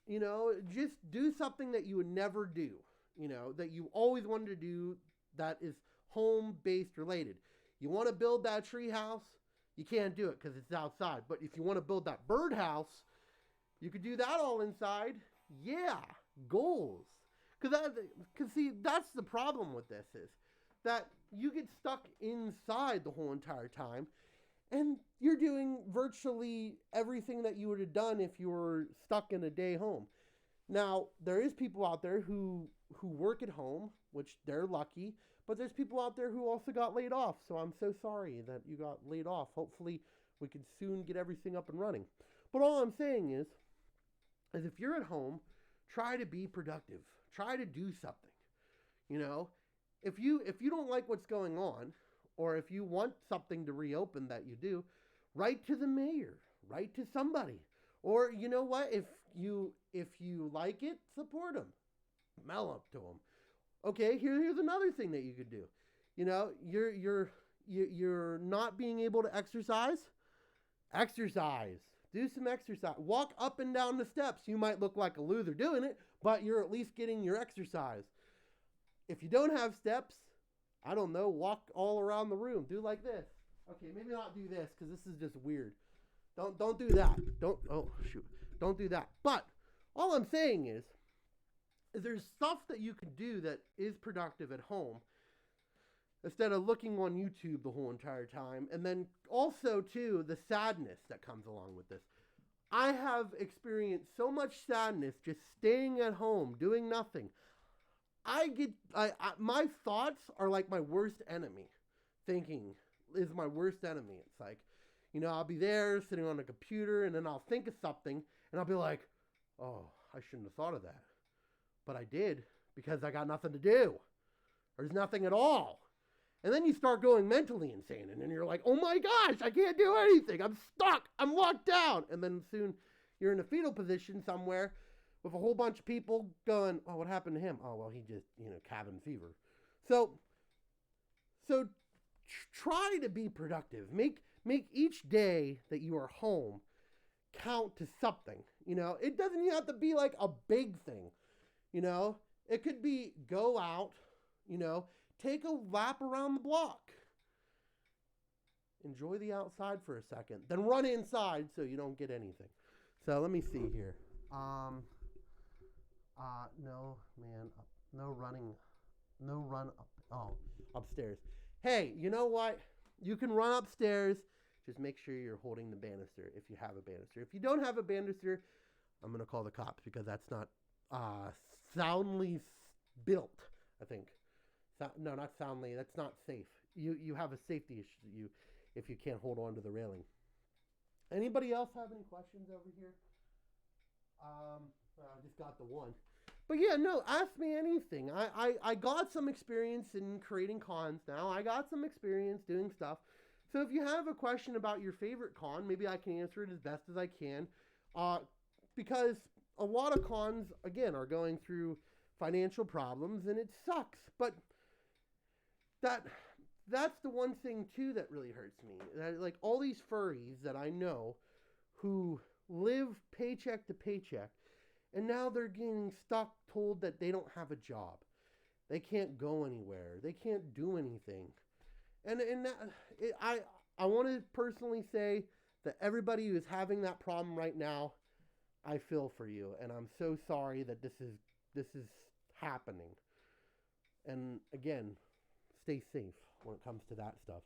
you know, just do something that you would never do, you know, that you always wanted to do that is home-based related. You want to build that tree house, you can't do it because it's outside. But if you want to build that birdhouse, you could do that all inside. Yeah, goals. Because see, that's the problem with this is that you get stuck inside the whole entire time. And you're doing virtually everything that you would have done if you were stuck in a day home. Now, there is people out there who work at home. which they're lucky. But there's people out there who also got laid off. So I'm so sorry that you got laid off. Hopefully we can soon get everything up and running. But all I'm saying is if you're at home, try to be productive. Try to do something. You know, if you don't like what's going on, or if you want something to reopen that you do, write to the mayor, write to somebody. Or you know what? If you like it, support them. Mail up to them. Okay, here's another thing that you could do. You know, you're not being able to exercise. Exercise. Do some exercise. Walk up and down the steps. You might look like a loser doing it, but you're at least getting your exercise. If you don't have steps, I don't know, walk all around the room. Do like this. Okay, maybe not do this because this is just weird. Don't do that. Don't do that. But all I'm saying is there's stuff that you can do that is productive at home instead of looking on YouTube the whole entire time. And then also, too, the sadness that comes along with this. I have experienced so much sadness just staying at home, doing nothing. My thoughts are like my worst enemy. Thinking is my worst enemy. It's like, you know, I'll be there sitting on a computer and then I'll think of something and I'll be like, oh, I shouldn't have thought of that. But I did because I got nothing to do. There's nothing at all. And then you start going mentally insane. And then you're like, oh my gosh, I can't do anything. I'm stuck. I'm locked down. And then soon you're in a fetal position somewhere with a whole bunch of people going, oh, what happened to him? Oh, well, he just, cabin fever. So try to be productive. Make each day that you are home count to something. It doesn't even have to be like a big thing. It could be go out, take a lap around the block. Enjoy the outside for a second. Then run inside so you don't get anything. So let me see here. No, man. No running. No run up. Oh, upstairs. Hey, you know what? You can run upstairs. Just make sure you're holding the banister if you have a banister. If you don't have a banister, I'm going to call the cops because that's not soundly built, I think. No, not soundly. That's not safe. You have a safety issue if you can't hold on to the railing. Anybody else have any questions over here? I just got the one. But yeah, no, ask me anything. I got some experience in creating cons now. I got some experience doing stuff. So if you have a question about your favorite con, maybe I can answer it as best as I can. Because a lot of cons, again, are going through financial problems and it sucks. But that's the one thing, too, that really hurts me. Like all these furries that I know who live paycheck to paycheck, and now they're getting stuck, told that they don't have a job. They can't go anywhere. They can't do anything. And I want to personally say that everybody who is having that problem right now, I feel for you. And I'm so sorry that this is happening. And again, stay safe when it comes to that stuff.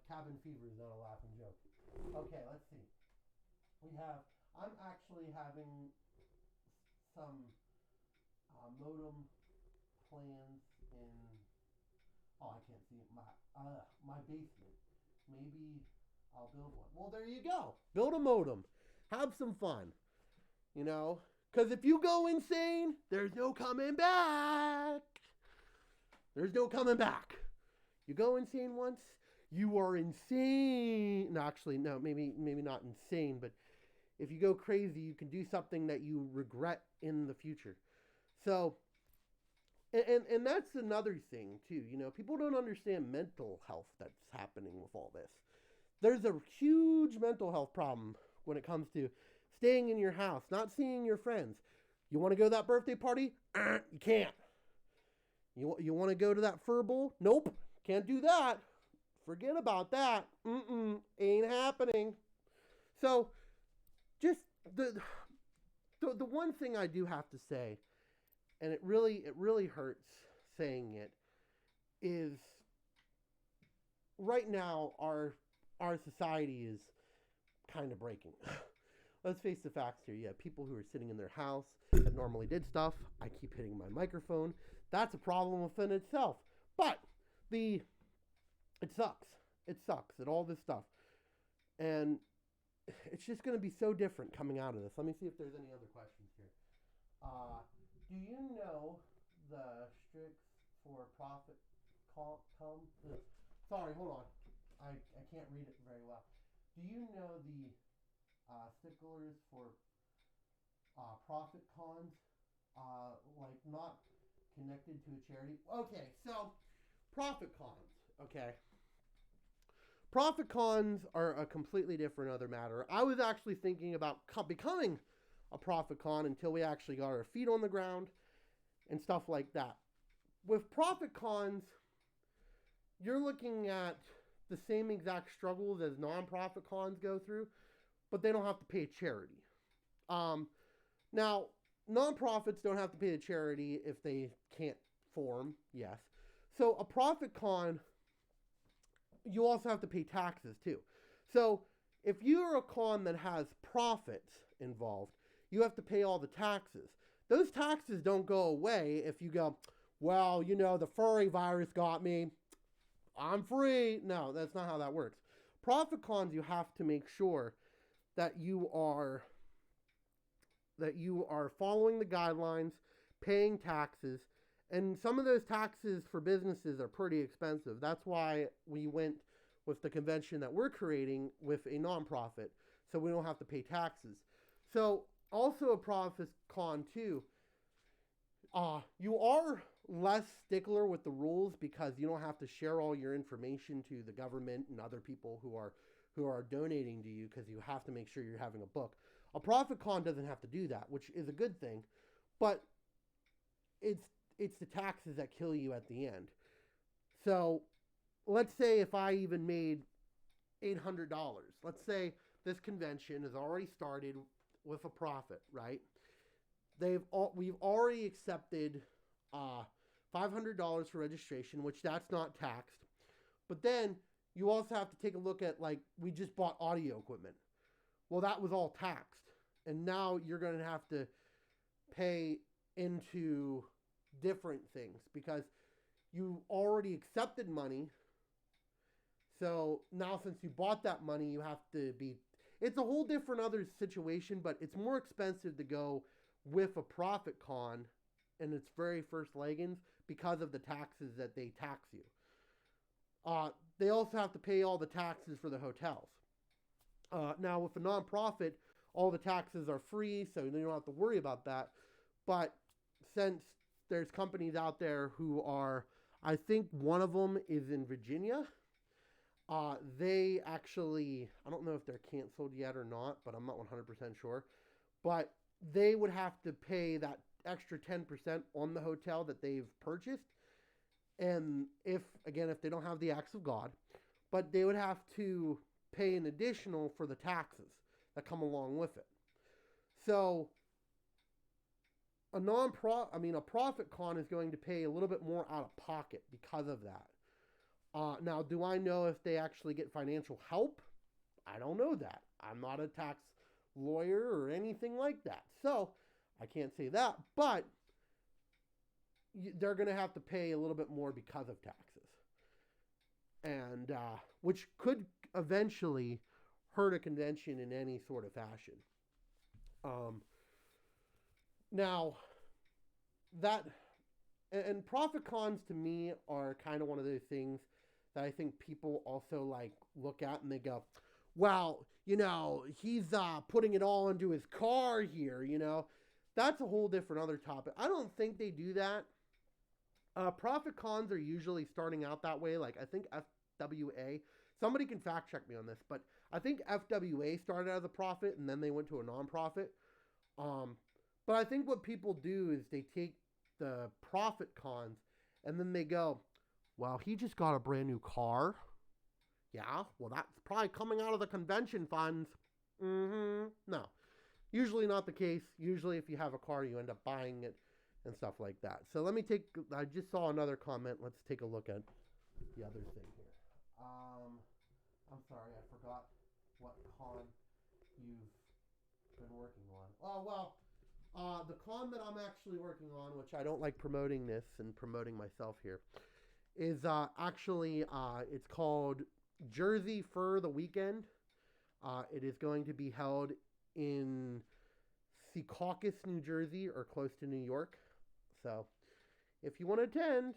Cabin fever is not a laughing joke. Okay, let's see. I'm actually having some modem plans in, I can't see it, my basement. Maybe I'll build one. Well, there you go. Build a modem. Have some fun. Because if you go insane, there's no coming back. There's no coming back. You go insane once, you are insane. No, actually, no, maybe not insane, but if you go crazy, you can do something that you regret in the future. So, and that's another thing, too. People don't understand mental health that's happening with all this. There's a huge mental health problem when it comes to staying in your house, not seeing your friends. You want to go to that birthday party? You can't. You want to go to that fur bowl? Nope. Can't do that. Forget about that. Ain't happening. So, just the one thing I do have to say, and it really hurts saying it, is right now our society is kind of breaking. let's face the facts here. Yeah, people who are sitting in their house that normally did stuff. I keep hitting my microphone. That's a problem within itself. But it sucks. It sucks at all this stuff. And it's just going to be so different coming out of this. Let me see if there's any other questions here. Do you know the strict for profit sorry, hold on. I can't read it very well. Do you know the sticklers for profit cons? Like not connected to a charity? Okay, so profit cons. Okay. Profit cons are a completely different other matter. I was actually thinking about becoming a profit con until we actually got our feet on the ground and stuff like that. With profit cons, you're looking at the same exact struggles as non-profit cons go through, but they don't have to pay a charity. Now, non-profits don't have to pay a charity if they can't form, yes. So a profit con, you also have to pay taxes too. So if you're a con that has profits involved, you have to pay all the taxes. Those taxes don't go away if you go, well, the furry virus got me, I'm free. No, that's not how that works. Profit cons, you have to make sure that you are following the guidelines, paying taxes, and some of those taxes for businesses are pretty expensive. That's why we went with the convention that we're creating with a nonprofit, so we don't have to pay taxes. So also a profit con too. You are less stickler with the rules because you don't have to share all your information to the government and other people who are donating to you, because you have to make sure you're having a book. A profit con doesn't have to do that, which is a good thing, but it's the taxes that kill you at the end. So let's say if I even made $800, let's say this convention has already started with a profit, right? We've already accepted $500 for registration, which that's not taxed. But then you also have to take a look at, like, we just bought audio equipment. Well, that was all taxed. And now you're going to have to pay into different things because you already accepted money. So now since you bought that money, you have to be... It's a whole different other situation, but it's more expensive to go with a profit con in its very first leggings because of the taxes that they tax you. They also have to pay all the taxes for the hotels. Now with a nonprofit, all the taxes are free, so you don't have to worry about that. But since there's companies out there who are, I think one of them is in Virginia. They actually, I don't know if they're canceled yet or not, but I'm not 100% sure. But they would have to pay that extra 10% on the hotel that they've purchased. And if they don't have the acts of God, but they would have to pay an additional for the taxes that come along with it. So a profit con is going to pay a little bit more out of pocket because of that. Now, do I know if they actually get financial help? I don't know that. I'm not a tax lawyer or anything like that. So I can't say that, but they're going to have to pay a little bit more because of taxes. And which could eventually hurt a convention in any sort of fashion. Now, that... And profit cons to me are kind of one of those things that I think people also like look at and they go, well, he's putting it all into his car here, That's a whole different other topic. I don't think they do that. Profit cons are usually starting out that way. Like, I think FWA, somebody can fact check me on this, but I think FWA started as a profit and then they went to a non-profit. But I think what people do is they take the profit cons and then they go, well, he just got a brand new car. Yeah, well, that's probably coming out of the convention funds. No, usually not the case. Usually if you have a car, you end up buying it and stuff like that. So I just saw another comment. Let's take a look at the other thing here. I'm sorry, I forgot what con you've working on? Oh, well, the con that I'm actually working on, which I don't like promoting this and promoting myself here, is actually it's called Jersey Fur the Weekend. It is going to be held in Secaucus, New Jersey, or close to New York. So, if you want to attend,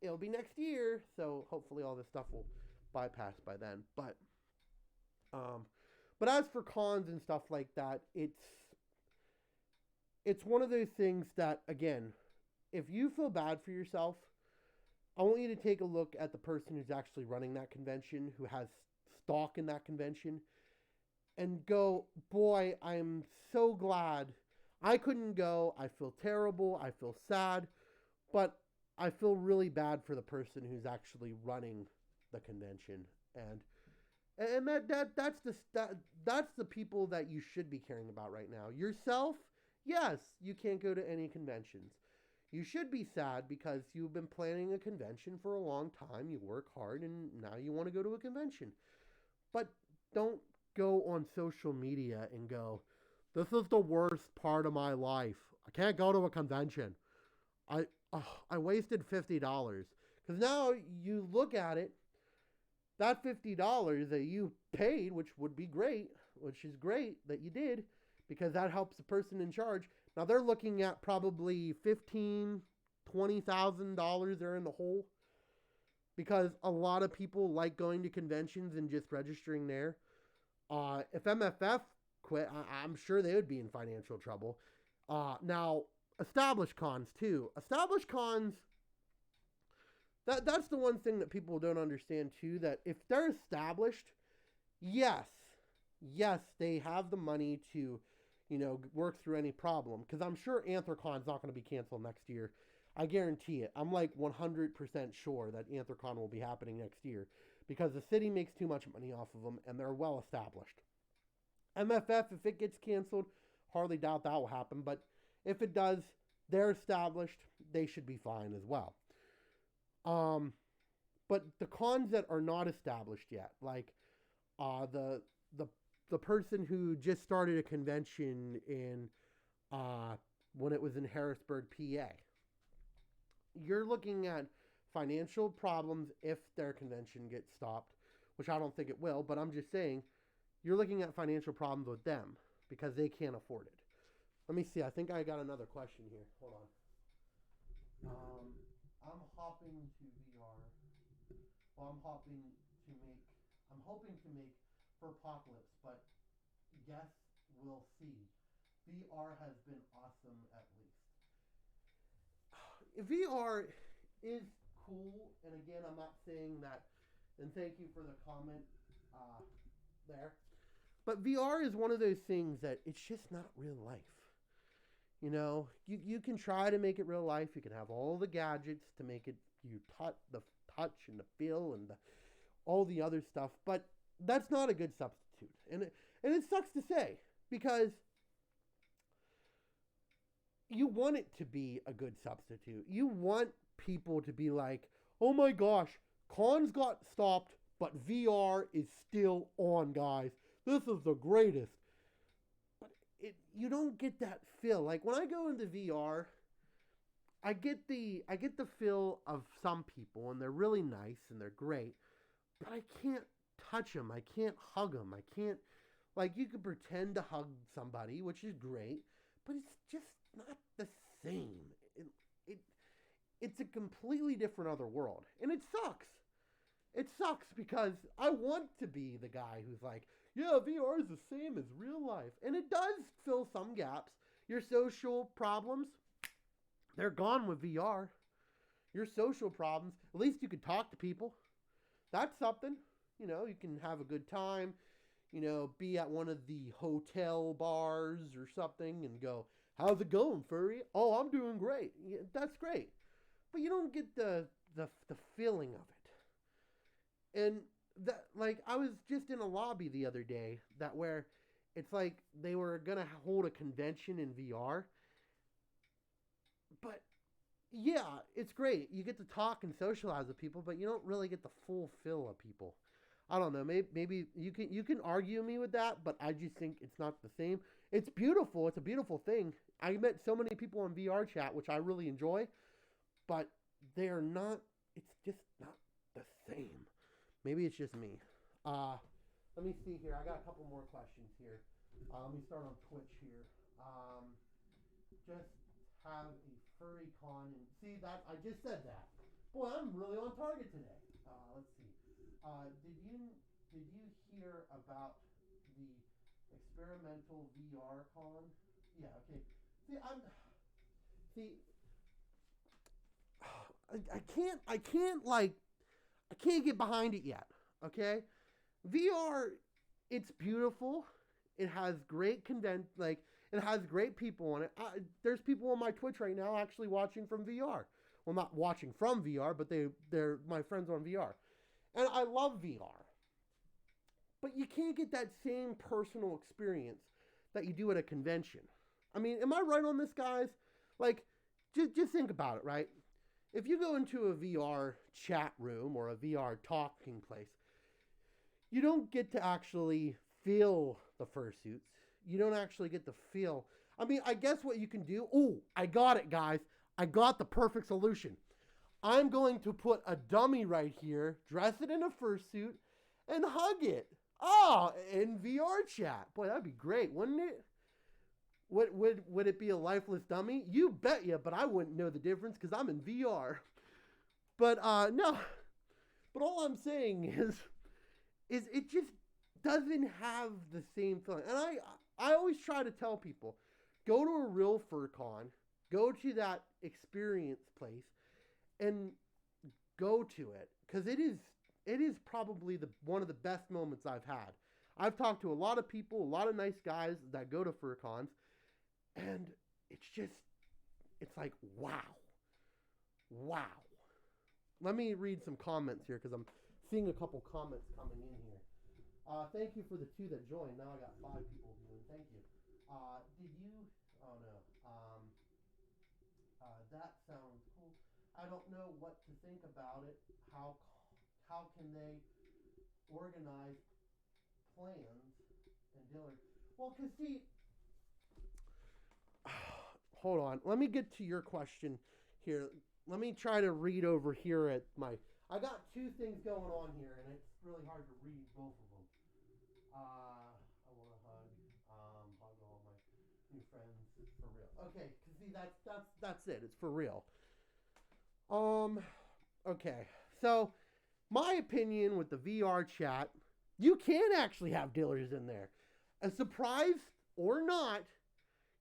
it'll be next year. So hopefully all this stuff will bypass by then. But as for cons and stuff like that, it's one of those things that, again, if you feel bad for yourself, I want you to take a look at the person who's actually running that convention, who has stock in that convention, and go, boy, I'm so glad I couldn't go. I feel terrible. I feel sad. But I feel really bad for the person who's actually running the convention. And that's the people that you should be caring about right now. Yourself, yes, you can't go to any conventions. You should be sad because you've been planning a convention for a long time. You work hard and now you want to go to a convention. But don't go on social media and go, this is the worst part of my life. I can't go to a convention. I wasted $50. Because now you look at it, that $50 that you paid, which would be great, which is great that you did, because that helps the person in charge. Now they're looking at probably $15,000, $20,000 they're in the hole. Because a lot of people like going to conventions and just registering there. If MFF quit, I'm sure they would be in financial trouble. Now, established cons too. Established cons, that's the one thing that people don't understand too, that if they're established, yes, they have the money to, work through any problem. Because I'm sure Anthrocon's not going to be canceled next year. I guarantee it. I'm like 100% sure that Anthrocon will be happening next year. Because the city makes too much money off of them and they're well established. MFF, if it gets canceled, hardly doubt that will happen. But if it does, they're established. They should be fine as well. But the cons that are not established yet, like the person who just started a convention in when it was in Harrisburg, PA, you're looking at financial problems if their convention gets stopped, which I don't think it will. But I'm just saying, you're looking at financial problems with them because they can't afford it. Let me see. I think I got another question here. Hold on. I'm hopping to VR. Well, I'm hoping to make Furpocalypse, but yes, we'll see. VR has been awesome at least. VR is cool, and again, I'm not saying that, and thank you for the comment there. But VR is one of those things that it's just not real life. You can try to make it real life. You can have all the gadgets to make it the touch and the feel and all the other stuff, but that's not a good substitute. And it sucks to say because you want it to be a good substitute. You want people to be like, oh my gosh, cons got stopped, but VR is still on, guys. This is the greatest. But you don't get that feel. Like when I go into VR, I get the feel of some people, and they're really nice and they're great, but I can't touch them. I can't hug them. I can't, like, you can pretend to hug somebody, which is great, but it's just not the same. It's a completely different other world, and it sucks. It sucks because I want to be the guy who's like, yeah, VR is the same as real life, and it does fill some gaps. Your social problems, they're gone with VR. Your social problems, at least you could talk to people. That's something. You can have a good time. Be at one of the hotel bars or something and go, how's it going, Furry? Oh, I'm doing great. Yeah, that's great. But you don't get the feeling of it. And that, like, I was just in a lobby the other day where it's like they were going to hold a convention in VR. But yeah, it's great. You get to talk and socialize with people, but you don't really get the full feel of people. I don't know. Maybe you can argue me with that, but I just think it's not the same. It's beautiful. It's a beautiful thing. I met so many people on VR chat, which I really enjoy, but they're not. It's just not the same. Maybe it's just me. Let me see here. I got a couple more questions here. Let me start on Twitch here. Just have a furry con and see that I just said that. Boy, I'm really on target today. Let's see. Did you hear about the experimental VR con? Yeah. Okay. See. I can't get behind it yet. Okay. VR, it's beautiful. It has great it has great people on it. There's people on my Twitch right now actually watching from VR. Well, not watching from VR, but they're my friends on VR. And I love VR. But you can't get that same personal experience that you do at a convention. I mean, am I right on this, guys? Like, just think about it, right? If you go into a VR chat room or a VR talking place, you don't get to actually feel the fursuits. You don't actually get to feel. I mean, I guess what you can do. Oh, I got it, guys. I got the perfect solution. I'm going to put a dummy right here, dress it in a fursuit, and hug it. Oh, in VR chat. Boy, that'd be great, wouldn't it? Would it be a lifeless dummy? You bet you, but I wouldn't know the difference because I'm in VR. But no. But all I'm saying is it just doesn't have the same feeling. And I always try to tell people, go to a real fur con, go to that experience place, and go to it, because it is probably one of the best moments I've had. I've talked to a lot of people, a lot of nice guys that go to fur cons, and it's like, wow. Let me read some comments here because I'm seeing a couple comments coming in here. Thank you for the 2 that joined. Now I got 5 people viewing. Thank you. Did you? Oh no. That sounds cool. I don't know what to think about it. How can they organize plans and dealers? Well, cause see, hold on. Let me get to your question here. Let me try to read over here at my. I got 2 things going on here, and it's really hard to read both of them. I want to hug all my new friends for real. Okay, cause see, that's it. It's for real. Okay. So, my opinion with the VR chat, you can actually have dealers in there. A surprise or not,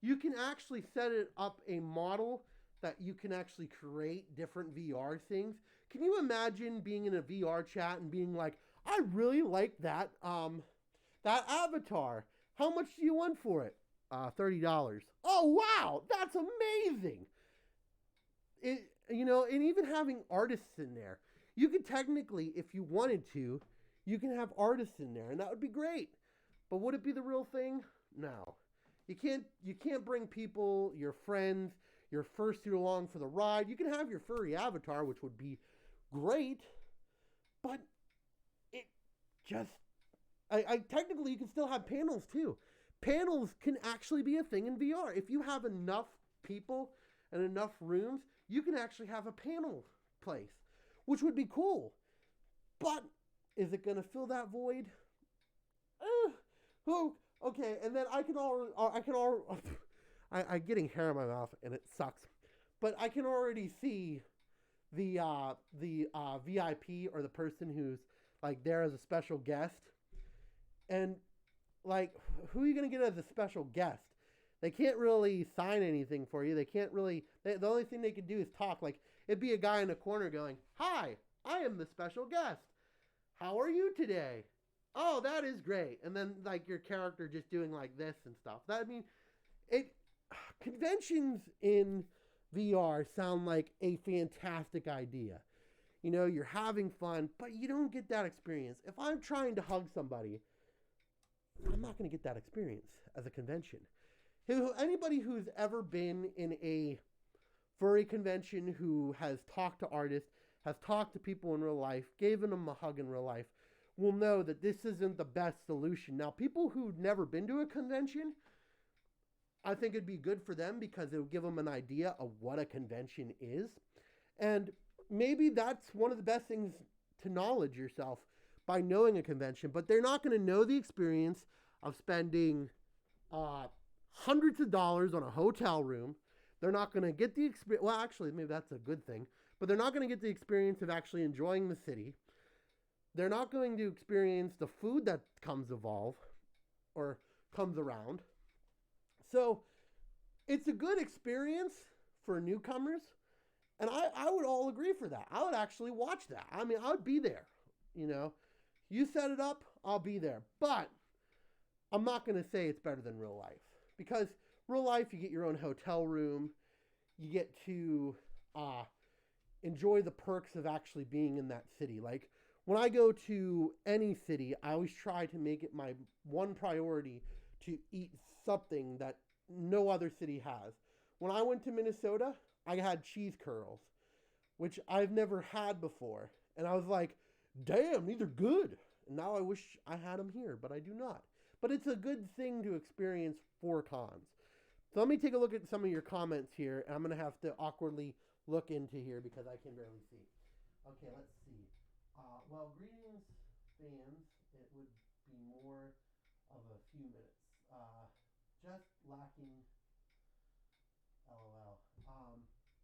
you can actually set it up a model that you can actually create different VR things. Can you imagine being in a VR chat and being like, I really like that avatar. How much do you want for it? $30. Oh, wow. That's amazing. And even having artists in there. You could technically, if you wanted to, you can have artists in there, and that would be great. But would it be the real thing? No. You can't bring people, your friends, your fursuit along for the ride. You can have your furry avatar, which would be great, but it just I technically you can still have panels too. Panels can actually be a thing in VR. If you have enough people and enough rooms, you can actually have a panel place, which would be cool. But is it going to fill that void? Okay, and then I'm getting hair in my mouth and it sucks. But I can already see the VIP or the person who's like there as a special guest. And like, who are you going to get as a special guest? They can't really sign anything for you. They can't really, the only thing they could do is talk. Like, it'd be a guy in the corner going, hi, I am the special guest. How are you today? Oh, that is great. And then like your character just doing like this and stuff. Conventions in VR sound like a fantastic idea. You know, you're having fun, but you don't get that experience. If I'm trying to hug somebody, I'm not going to get that experience as a convention. Anybody who's ever been in a furry convention, who has talked to artists, has talked to people in real life, given them a hug in real life, will know that this isn't the best solution. Now, people who've never been to a convention, I think it'd be good for them because it will give them an idea of what a convention is. And maybe that's one of the best things to knowledge yourself by knowing a convention. But they're not going to know the experience of spending hundreds of dollars on a hotel room. They're not going to get the experience. Well, actually, maybe that's a good thing. But they're not going to get the experience of actually enjoying the city. They're not going to experience the food that comes around. So it's a good experience for newcomers. And I would all agree for that. I would actually watch that. I mean, I would be there. You know, you set it up, I'll be there. But I'm not going to say it's better than real life. Because real life, you get your own hotel room. You get to enjoy the perks of actually being in that city. Like, when I go to any city, I always try to make it my one priority to eat something that no other city has. When I went to Minnesota, I had cheese curls, which I've never had before. And I was like, damn, these are good. And now I wish I had them here, but I do not. But it's a good thing to experience for cons. So let me take a look at some of your comments here. And I'm going to have to awkwardly look into here because I can barely see. Okay, let's see. Well, greetings, fans. It would be more of a few minutes. Just lacking. LOL.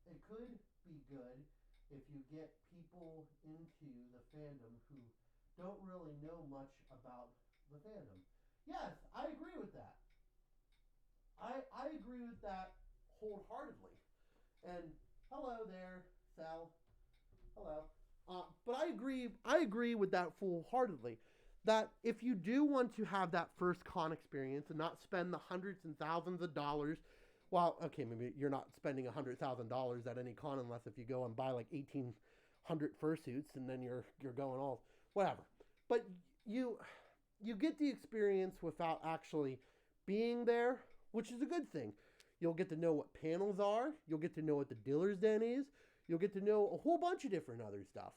It could be good if you get people into the fandom who don't really know much about the fandom. Yes, I agree with that. I agree with that wholeheartedly. And hello there, Sal. Hello. But I agree with that full-heartedly. That if you do want to have that first con experience and not spend the hundreds and thousands of dollars, well, okay, maybe you're not spending $100,000 at any con unless if you go and buy like 1,800 fursuits and then you're going all whatever. But you get the experience without actually being there, which is a good thing. You'll get to know what panels are. You'll get to know what the dealer's den is. You'll get to know a whole bunch of different other stuff.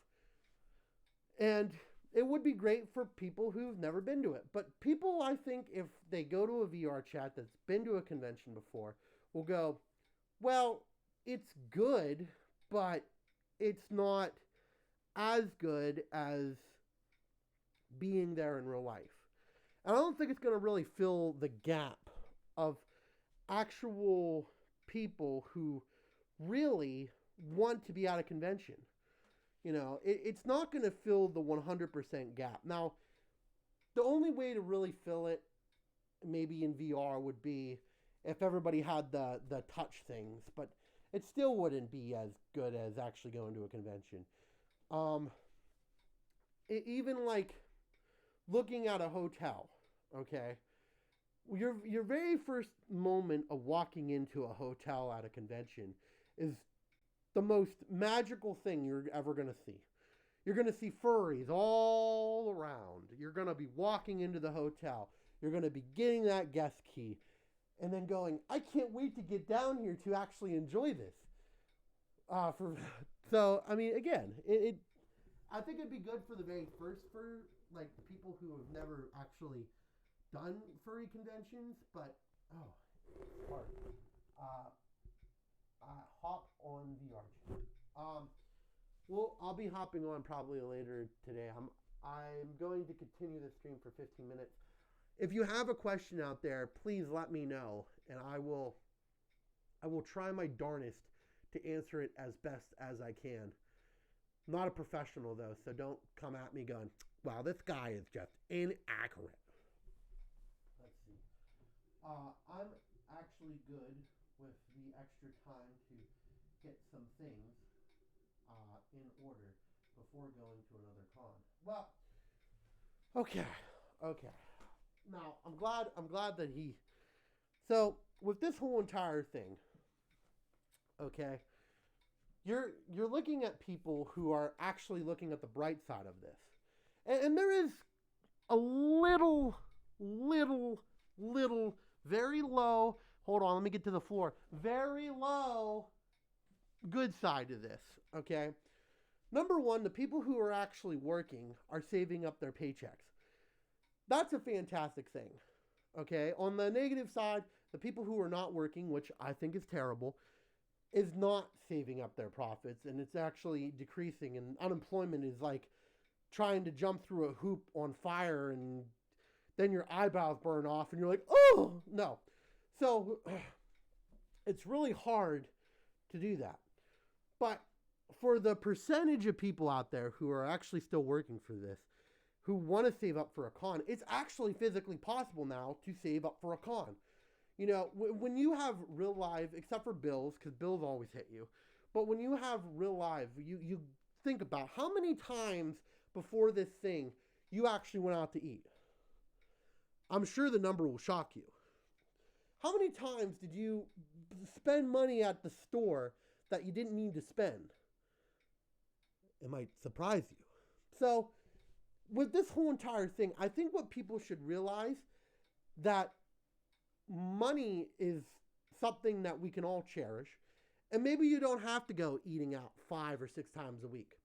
And it would be great for people who've never been to it. But people, I think, if they go to a VR chat that's been to a convention before, will go, well, it's good, but it's not as good as being there in real life. And I don't think it's going to really fill the gap of actual people who really want to be at a convention. You know, it's not going to fill the 100% gap. Now, the only way to really fill it, maybe in VR, would be if everybody had the touch things, but it still wouldn't be as good as actually going to a convention. Even like looking at a hotel, okay? Your very first moment of walking into a hotel at a convention is the most magical thing you're ever going to see. You're going to see furries all around. You're going to be walking into the hotel. You're going to be getting that guest key and then going, I can't wait to get down here to actually enjoy this. So, I mean, again, I think it'd be good for the very first, for like people who have never actually done furry conventions, but, oh, it's hard. Hop on VR chat. Well, I'll be hopping on probably later today. I'm going to continue the stream for 15 minutes. If you have a question out there, please let me know, and I will try my darnest to answer it as best as I can. I'm not a professional though, so don't come at me going, "Wow, this guy is just inaccurate." Let's see. I'm actually good with the extra time to get some things in order before going to another con. Well, okay. Now I'm glad that he. So with this whole entire thing, okay, you're looking at people who are actually looking at the bright side of this, and there is a little, very low. Hold on, let me get to the floor. Very low good side to this, okay? Number one, the people who are actually working are saving up their paychecks. That's a fantastic thing. Okay. On the negative side, the people who are not working, which I think is terrible, is not saving up their profits, and it's actually decreasing. And unemployment is like trying to jump through a hoop on fire, and then your eyebrows burn off, and you're like, oh no. So it's really hard to do that. But for the percentage of people out there who are actually still working for this, who want to save up for a con, it's actually physically possible now to save up for a con. You know, when you have real life, except for bills, because bills always hit you, but when you have real life, you think about how many times before this thing you actually went out to eat. I'm sure the number will shock you. How many times did you spend money at the store that you didn't need to spend? It might surprise you. So, with this whole entire thing, I think what people should realize that money is something that we can all cherish. And maybe you don't have to go eating out 5 or 6 times a week.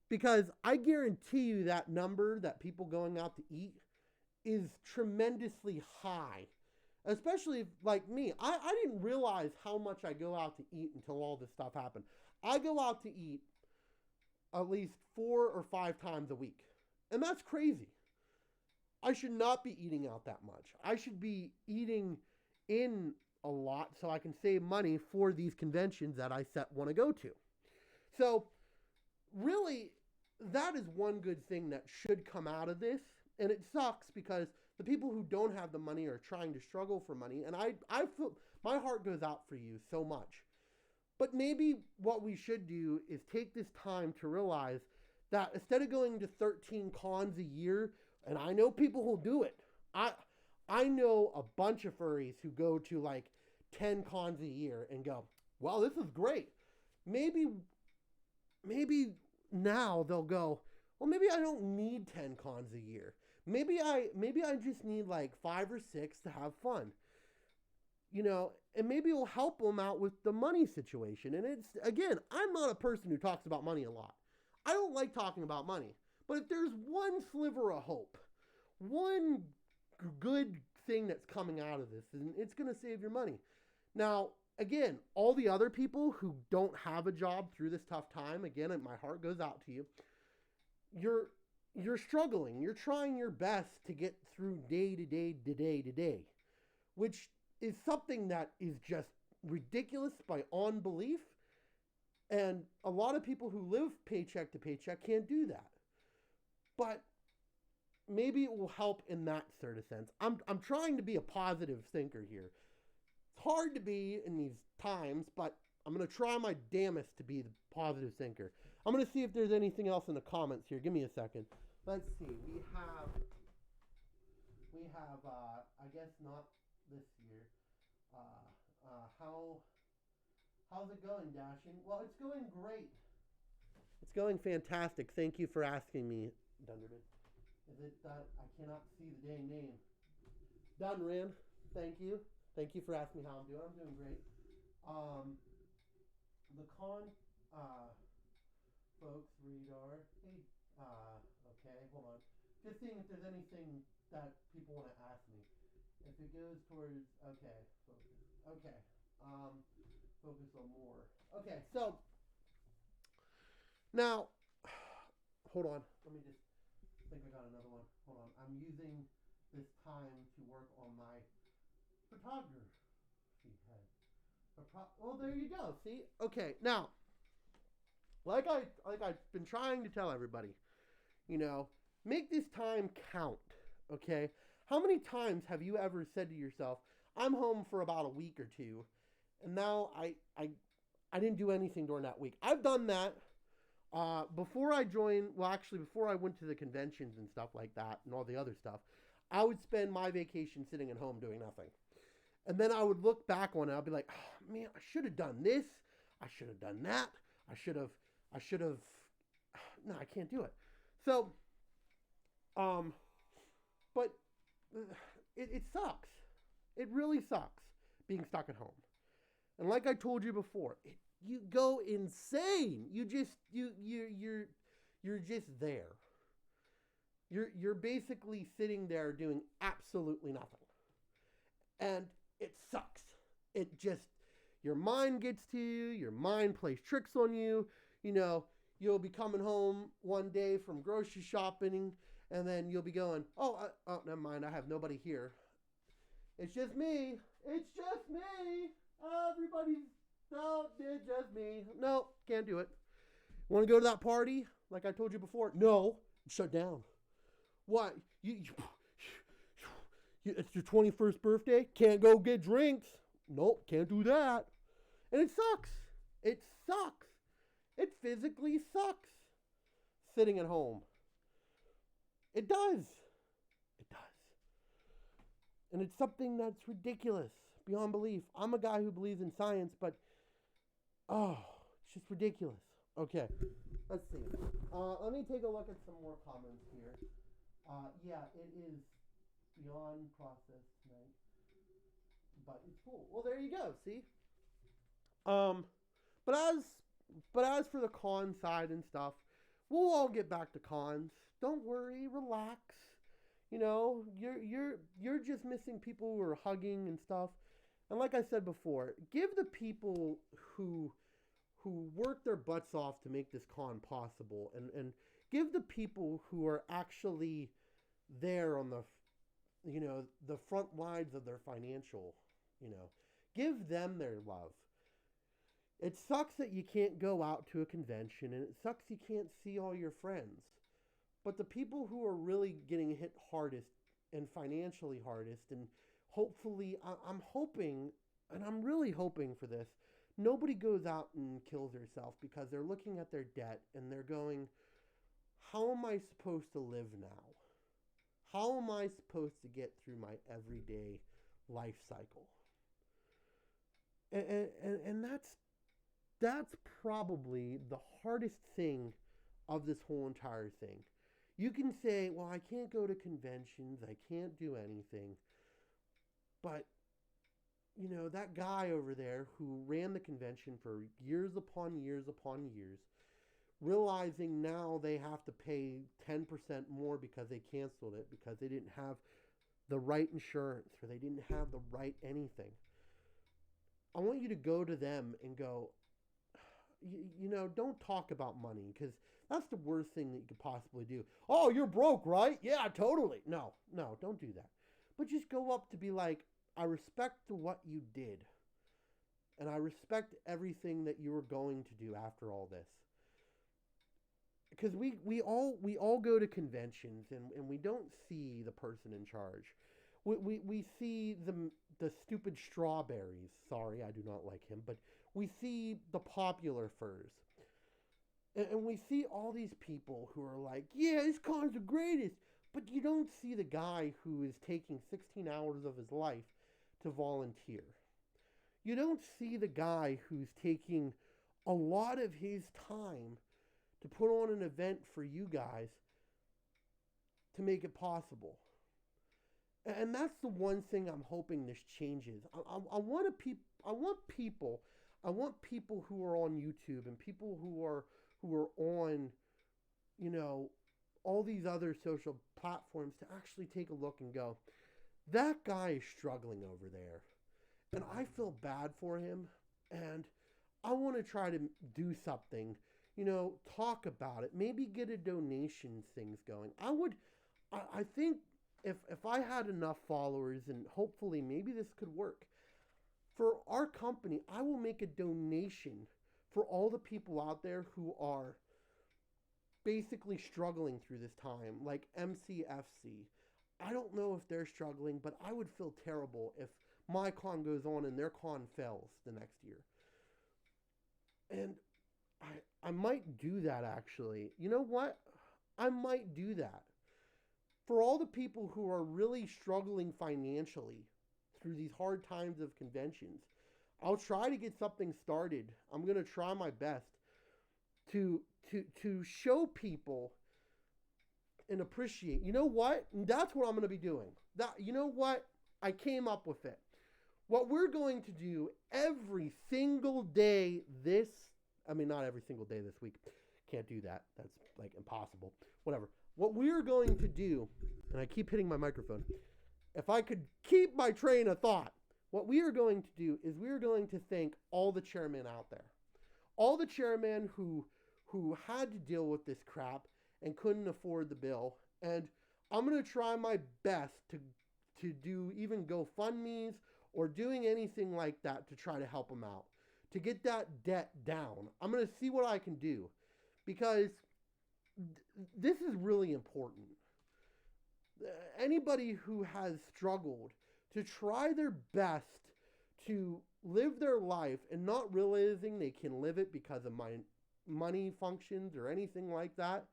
Because I guarantee you that number that people going out to eat is tremendously high. Especially if, like me, I didn't realize how much I go out to eat until all this stuff happened. I go out to eat at least 4 or 5 times a week. And that's crazy. I should not be eating out that much. I should be eating in a lot so I can save money for these conventions that I want to go to. So, really, that is one good thing that should come out of this. And it sucks because the people who don't have the money are trying to struggle for money. And I feel my heart goes out for you so much. But maybe what we should do is take this time to realize that instead of going to 13 cons a year, and I know people who do it. I know a bunch of furries who go to like 10 cons a year and go, well, this is great. Maybe now they'll go, well, maybe I don't need 10 cons a year. Maybe I just need like 5 or 6 to have fun. You know, and maybe it'll help them out with the money situation. And it's, again, I'm not a person who talks about money a lot. I don't like talking about money. But if there's one sliver of hope, one good thing that's coming out of this, and it's going to save your money. Now, again, all the other people who don't have a job through this tough time, again, my heart goes out to you. You're struggling. You're trying your best to get through day to day, which is something that is just ridiculous by unbelief. And a lot of people who live paycheck to paycheck can't do that. But maybe it will help in that sort of sense. I'm trying to be a positive thinker here. It's hard to be in these times, but I'm going to try my damnest to be the positive thinker. I'm going to see if there's anything else in the comments here. Give me a second. Let's see. We have I guess not this year. How's it going, Dashing? Well, it's going great. It's going fantastic. Thank you for asking me, Dunderman. Is it that I cannot see the dang name? Dunran, thank you. Thank you for asking me how I'm doing. I'm doing great. The con, folks, radar. Hey, okay, hold on. Just seeing if there's anything that people want to ask me. If it goes towards, okay, focus. Okay, focus on more. Okay, so now, hold on. Let me just think I got another one. Hold on. I'm using this time to work on my photography head. Well, there you go. See? Okay, now, like I've been trying to tell everybody, you know, make this time count. Okay? How many times have you ever said to yourself, I'm home for about a week or two, and now I didn't do anything during that week? I've done that. Before I went to the conventions and stuff like that and all the other stuff, I would spend my vacation sitting at home doing nothing. And then I would look back on it. I'd be like, oh, man, I should have done this. I should have done that. I should have, no, I can't do it. So, but it sucks. It really sucks being stuck at home. And like I told you before, you go insane. You're just there. You're basically sitting there doing absolutely nothing. And it sucks. It just, your mind gets to you, your mind plays tricks on you. You know, you'll be coming home one day from grocery shopping, and then you'll be going, oh, never mind, I have nobody here. It's just me. It's just me. Everybody's, no, it's just me. No, can't do it. Want to go to that party? Like I told you before? No, shut down. What? It's your 21st birthday? Can't go get drinks? Nope, can't do that. And it sucks. It sucks. It physically sucks sitting at home. It does. It does. And it's something that's ridiculous, beyond belief. I'm a guy who believes in science, but, it's just ridiculous. Okay, let's see. Let me take a look at some more comments here. Yeah, it is beyond process tonight, but it's cool. Well, there you go. See. But as for the con side and stuff, we'll all get back to cons. Don't worry, relax. You know, you're just missing people who are hugging and stuff. And like I said before, give the people who work their butts off to make this con possible, and give the people who are actually there on the front lines of their financial, give them their love. It sucks that you can't go out to a convention, and it sucks you can't see all your friends. But the people who are really getting hit hardest and financially hardest, and hopefully, I'm hoping, and I'm really hoping for this, nobody goes out and kills herself because they're looking at their debt and they're going, how am I supposed to live now? How am I supposed to get through my everyday life cycle? And that's probably the hardest thing of this whole entire thing. You can say, well, I can't go to conventions, I can't do anything. But, that guy over there who ran the convention for years upon years upon years, realizing now they have to pay 10% more because they canceled it, because they didn't have the right insurance, or they didn't have the right anything. I want you to go to them and go, don't talk about money, because that's the worst thing that you could possibly do. Oh, you're broke, right? Yeah, totally. No, don't do that. But just go up to be like, I respect what you did. And I respect everything that you were going to do after all this. Because we all go to conventions and we don't see the person in charge. We see the stupid strawberries. Sorry, I do not like him. But we see the popular furs. And we see all these people who are like, yeah, this con's the greatest. But you don't see the guy who is taking 16 hours of his life to volunteer. You don't see the guy who's taking a lot of his time to put on an event for you guys to make it possible. And that's the one thing I'm hoping this changes. I want people who are on YouTube and people who are on, all these other social platforms to actually take a look and go, that guy is struggling over there. And I feel bad for him. And I want to try to do something, talk about it, maybe get a donation things going. I think if I had enough followers, and hopefully maybe this could work, for our company, I will make a donation for all the people out there who are basically struggling through this time, like MCFC. I don't know if they're struggling, but I would feel terrible if my con goes on and their con fails the next year. And I might do that, actually. You know what? I might do that. For all the people who are really struggling financially through these hard times of conventions, I'll try to get something started. I'm going to try my best to show people and appreciate. You know what? That's what I'm going to be doing. You know what? I came up with it. what we're going to do every single day not every single day this week. Can't do that. That's like impossible. Whatever. What we're going to do, and I keep hitting my microphone, if I could keep my train of thought, what we are going to do is we are going to thank all the chairmen out there. All the chairmen who had to deal with this crap and couldn't afford the bill. And I'm going to try my best to do even GoFundMes or doing anything like that to try to help them out, to get that debt down. I'm going to see what I can do, because this is really important. Anybody who has struggled to try their best to live their life and not realizing they can live it because of my money functions or anything like that,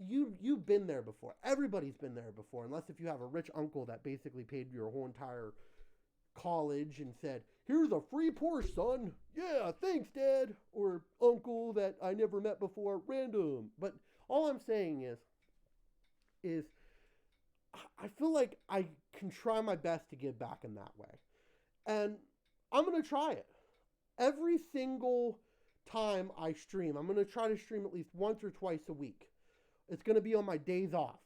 you've been there before. Everybody's been there before, unless if you have a rich uncle that basically paid your whole entire college and said, here's a free Porsche, son. Yeah, thanks, Dad. Or uncle that I never met before, random. But all I'm saying is I feel like I can try my best to give back in that way. And I'm going to try it. Every single time I stream, I'm going to try to stream at least once or twice a week. It's going to be on my days off.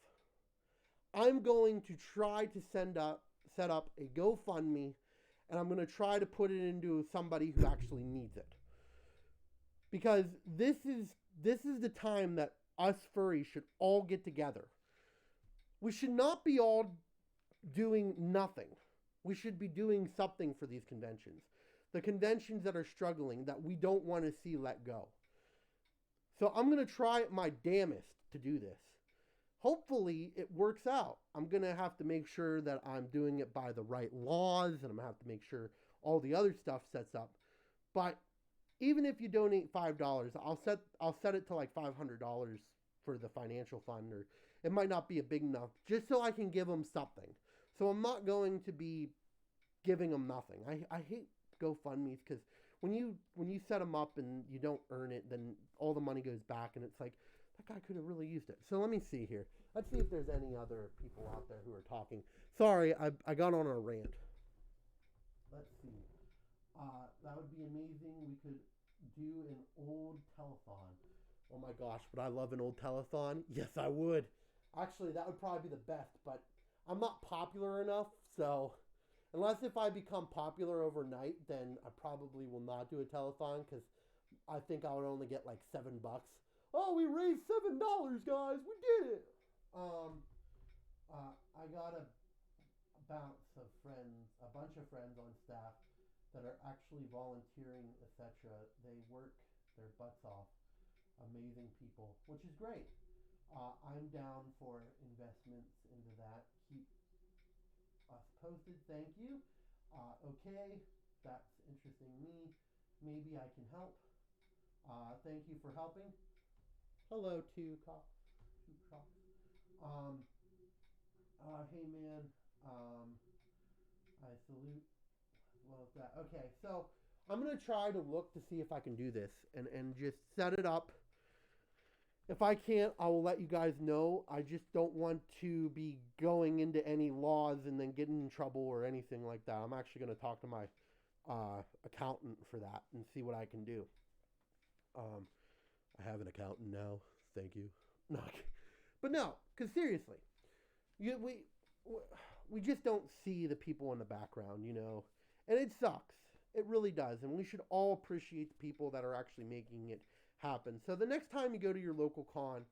I'm going to try to set up a GoFundMe, and I'm going to try to put it into somebody who actually needs it. Because this is the time that us furries should all get together. We should not be all doing nothing. We should be doing something for these conventions. The conventions that are struggling, that we don't want to see let go. So I'm going to try my damnest to do this. Hopefully it works out. I'm going to have to make sure that I'm doing it by the right laws, and I'm going to have to make sure all the other stuff sets up. But even if you donate $5, I'll set it to like $500 for the financial fund, or it might not be a big enough, just so I can give them something. So I'm not going to be giving them nothing. I hate GoFundMes, because when you set them up and you don't earn it, then all the money goes back, and it's like, that guy could have really used it. So let me see here. Let's see if there's any other people out there who are talking. Sorry, I got on a rant. Let's see. That would be amazing. We could do an old telethon. Oh my gosh, would I love an old telethon? Yes, I would. Actually, that would probably be the best, but I'm not popular enough, so unless if I become popular overnight, then I probably will not do a telethon, because I think I would only get like $7. Oh, we raised $7, guys. We did it. I got a bunch of friends on staff that are actually volunteering, etc. They work their butts off. Amazing people, which is great. I'm down for investments into that. Keep us posted. Thank you. Okay, that's interesting me. Maybe I can help. Thank you for helping. Hello, two cops. Hey man, I salute. Well, that. Okay, so I'm gonna try to look to see if I can do this and just set it up. If I can't, I will let you guys know. I just don't want to be going into any laws and then getting in trouble or anything like that. I'm actually going to talk to my accountant for that and see what I can do. I have an accountant now. Thank you. No, but no, because seriously, we just don't see the people in the background, and it sucks. It really does, and we should all appreciate the people that are actually making it happen. So the next time you go to your local con,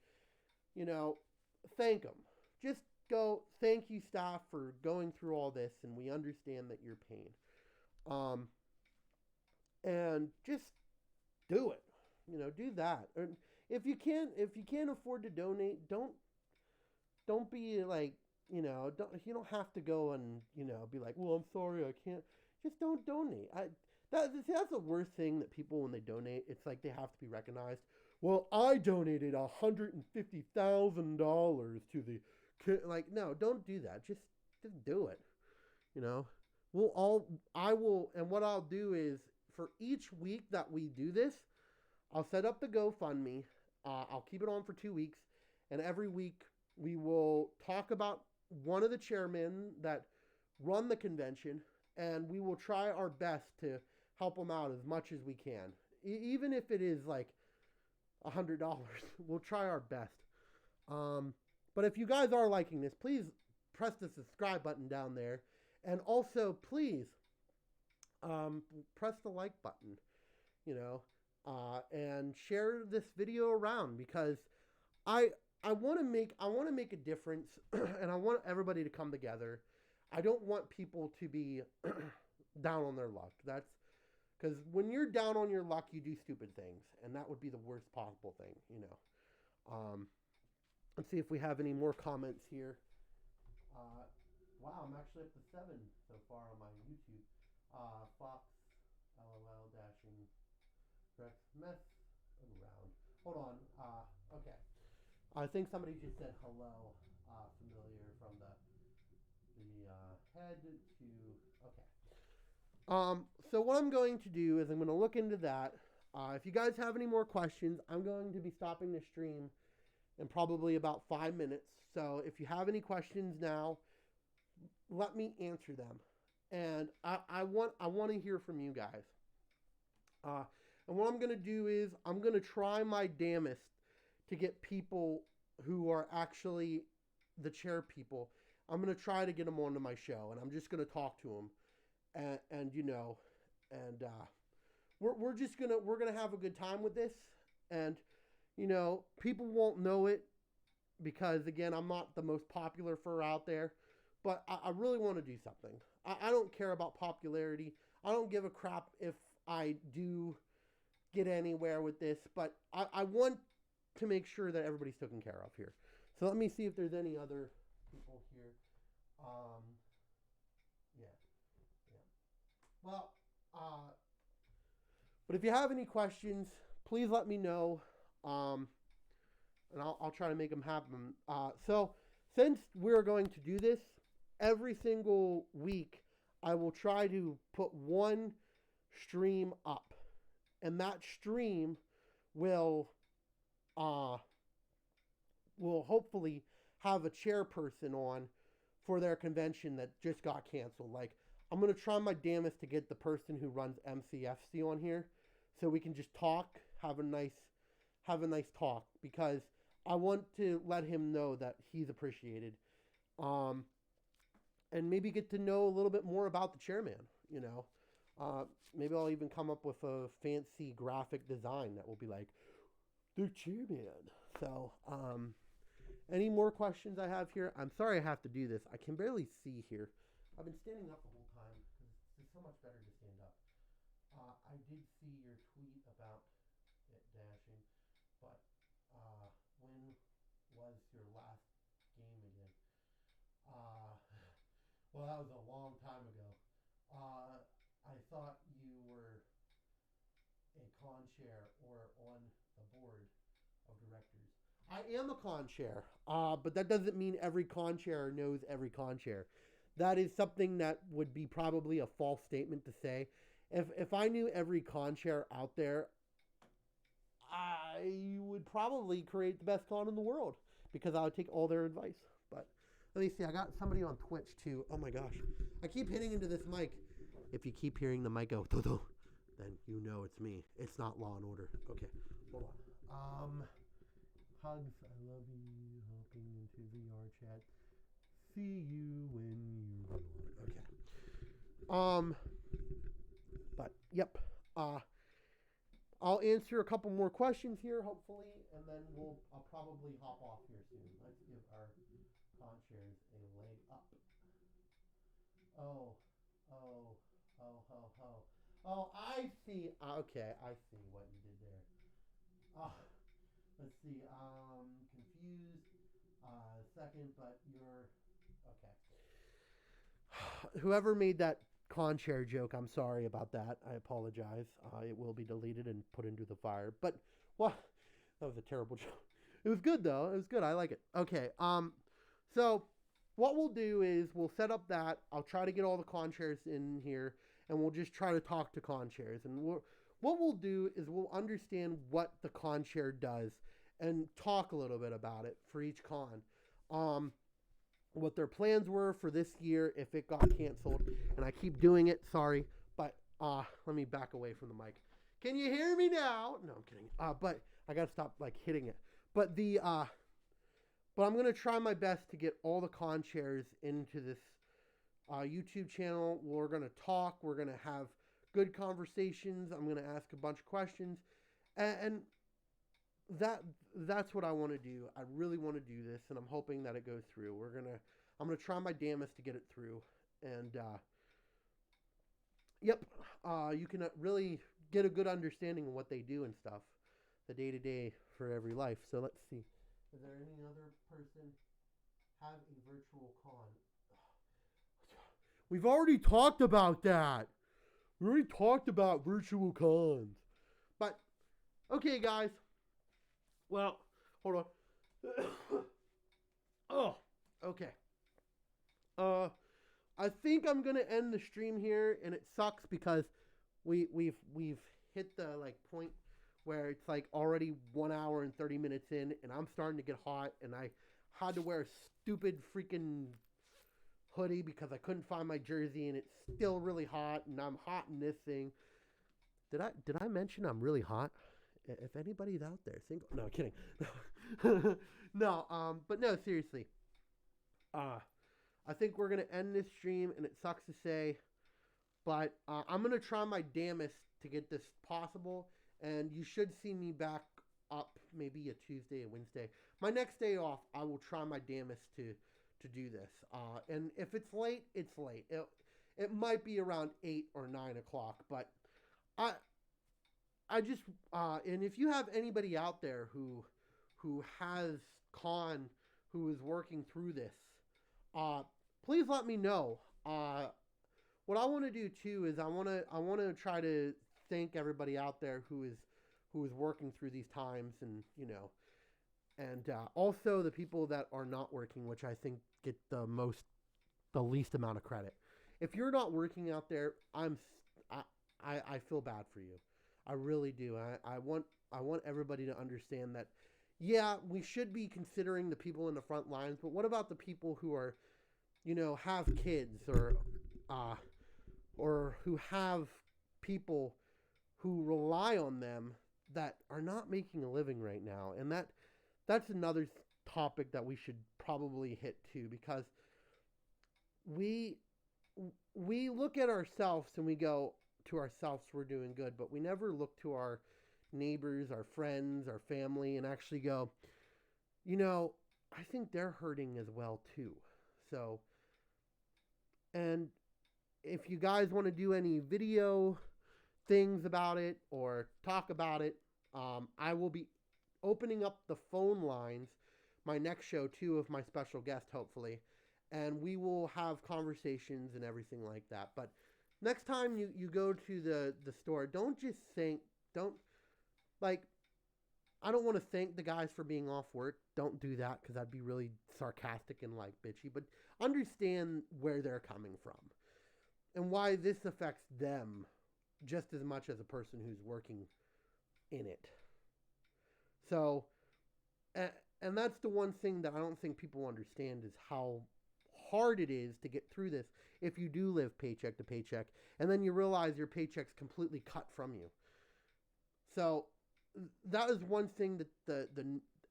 thank them. Just go, thank you, staff, for going through all this, and we understand that you're pain. And just do it. Do that. And if you can't afford to donate, don't be like, you don't have to go and, be like, well, I'm sorry, I can't. Just don't donate. That's the worst thing, that people, when they donate, it's like they have to be recognized. Well, I donated $150,000 to the like, no, don't do that. Just do it. I will, and what I'll do is, for each week that we do this, I'll set up the GoFundMe. I'll keep it on for 2 weeks, and every week we will talk about one of the chairmen that run the convention, and we will try our best to help them out as much as we can. Even if it is like $100, we'll try our best. But if you guys are liking this, please press the subscribe button down there. And also, please, press the like button, and share this video around, because I want to make a difference, and I want everybody to come together. I don't want people to be down on their luck. That's because when you're down on your luck, you do stupid things, and that would be the worst possible thing, Let's see if we have any more comments here. Wow, I'm actually up to 7 so far on my YouTube. Fox, LOL, dashing, Rex, mess around. Hold on. Okay. I think somebody just said hello. Familiar from the head to. Okay. So what I'm going to do is I'm going to look into that. If you guys have any more questions, I'm going to be stopping the stream in probably about 5 minutes. So if you have any questions now, let me answer them. And I want to hear from you guys. And what I'm going to do is I'm going to try my damnedest to get people who are actually the chair people. I'm going to try to get them onto my show, and I'm just going to talk to them. And we're going to have a good time with this. And, people won't know it because, again, I'm not the most popular fur out there. But I really want to do something. I don't care about popularity. I don't give a crap if I do get anywhere with this. But I want to make sure that everybody's taken care of here. So let me see if there's any other people here. Yeah. Well, but if you have any questions, please let me know. And I'll try to make them happen. So since we're going to do this, every single week, I will try to put one stream up. And that stream will hopefully have a chairperson on for their convention that just got canceled. Like, I'm going to try my damnedest to get the person who runs MCFC on here so we can just talk, have a nice talk, because I want to let him know that he's appreciated. And maybe get to know a little bit more about the chairman, Maybe I'll even come up with a fancy graphic design that will be like, the chairman. So, any more questions I have here? I'm sorry I have to do this. I can barely see here. I've been standing up the whole time because it's so much better to stand up. I did see your tweet about it dashing, but when was your last game again? Well, that was a long time ago. I thought you were a con chair or on the board of directors. I am a con chair, but that doesn't mean every con chair knows every con chair. That is something that would be probably a false statement to say. If I knew every con chair out there, I would probably create the best con in the world because I would take all their advice. But let me see. I got somebody on Twitch too. Oh my gosh. I keep hitting into this mic. If you keep hearing the mic go, do-do, then you know it's me. It's not Law and Order. Okay. Hold on. Hugs. I love you. Hopping into VR chat. See you when you reload. Okay. But yep. I'll answer a couple more questions here, hopefully, and then I'll probably hop off here soon. Let's give our con chairs a leg up. Oh, I see. Okay, I see what you did there. Let's see. Confused. Second, but you're okay. Whoever made that con chair joke, I'm sorry about that. I apologize. It will be deleted and put into the fire. But well, that was a terrible joke. It was good though. It was good. I like it. Okay. So what we'll do is we'll set up that. I'll try to get all the con chairs in here, and we'll just try to talk to con chairs. And what we'll do is we'll understand what the con chair does and talk a little bit about it for each con. what their plans were for this year if it got canceled. And I keep doing it, sorry, but let me back away from the mic. Can you hear me now? No, I'm kidding. But I gotta stop like hitting it. But but I'm gonna try my best to get all the con chairs into this YouTube channel. We're gonna talk. We're gonna have good conversations. I'm gonna ask a bunch of questions, and that's what I want to do. I really want to do this, and I'm hoping that it goes through. I'm gonna try my damnest to get it through, and yep, you can really get a good understanding of what they do and stuff, the day to day for every life. So let's see. Is there any other person have a virtual con? We've already talked about that. We already talked about virtual cons. But okay, guys. Well, hold on. Oh, okay. I think I'm gonna end the stream here, and it sucks because we've hit the like point where it's like already 1 hour and 30 minutes in, and I'm starting to get hot, and I had to wear a stupid freaking hoodie because I couldn't find my jersey, and it's still really hot, and I'm hot in this thing. Did I mention I'm really hot? If anybody's out there, single. No, kidding. No, but no, seriously. I think we're gonna end this stream, and it sucks to say, but I'm gonna try my damnest to get this possible, and you should see me back up maybe a Tuesday or Wednesday. My next day off, I will try my damnest to do this. And if it's late, it's late. It might be around 8 or 9 o'clock, but I just and if you have anybody out there who has con, who is working through this, please let me know. What I want to do too is I want to try to thank everybody out there who is working through these times, and and also the people that are not working, which I think get the least amount of credit. If you're not working out there, I feel bad for you. I really do. I want everybody to understand that, yeah, we should be considering the people in the front lines, but what about the people who are, have kids or who have people who rely on them that are not making a living right now? And that's another topic that we should probably hit too, because we look at ourselves and we go to ourselves, we're doing good, but we never look to our neighbors, our friends, our family, and actually go, I think they're hurting as well too. So, and if you guys want to do any video things about it or talk about it, I will be opening up the phone lines my next show too, of my special guest, hopefully, and we will have conversations and everything like that. But next time you go to the store, don't just think, I don't want to thank the guys for being off work. Don't do that, because I'd be really sarcastic and like bitchy, but understand where they're coming from and why this affects them just as much as a person who's working in it. So, and that's the one thing that I don't think people understand, is how hard it is to get through this if you do live paycheck to paycheck, and then you realize your paycheck's completely cut from you. So that is one thing that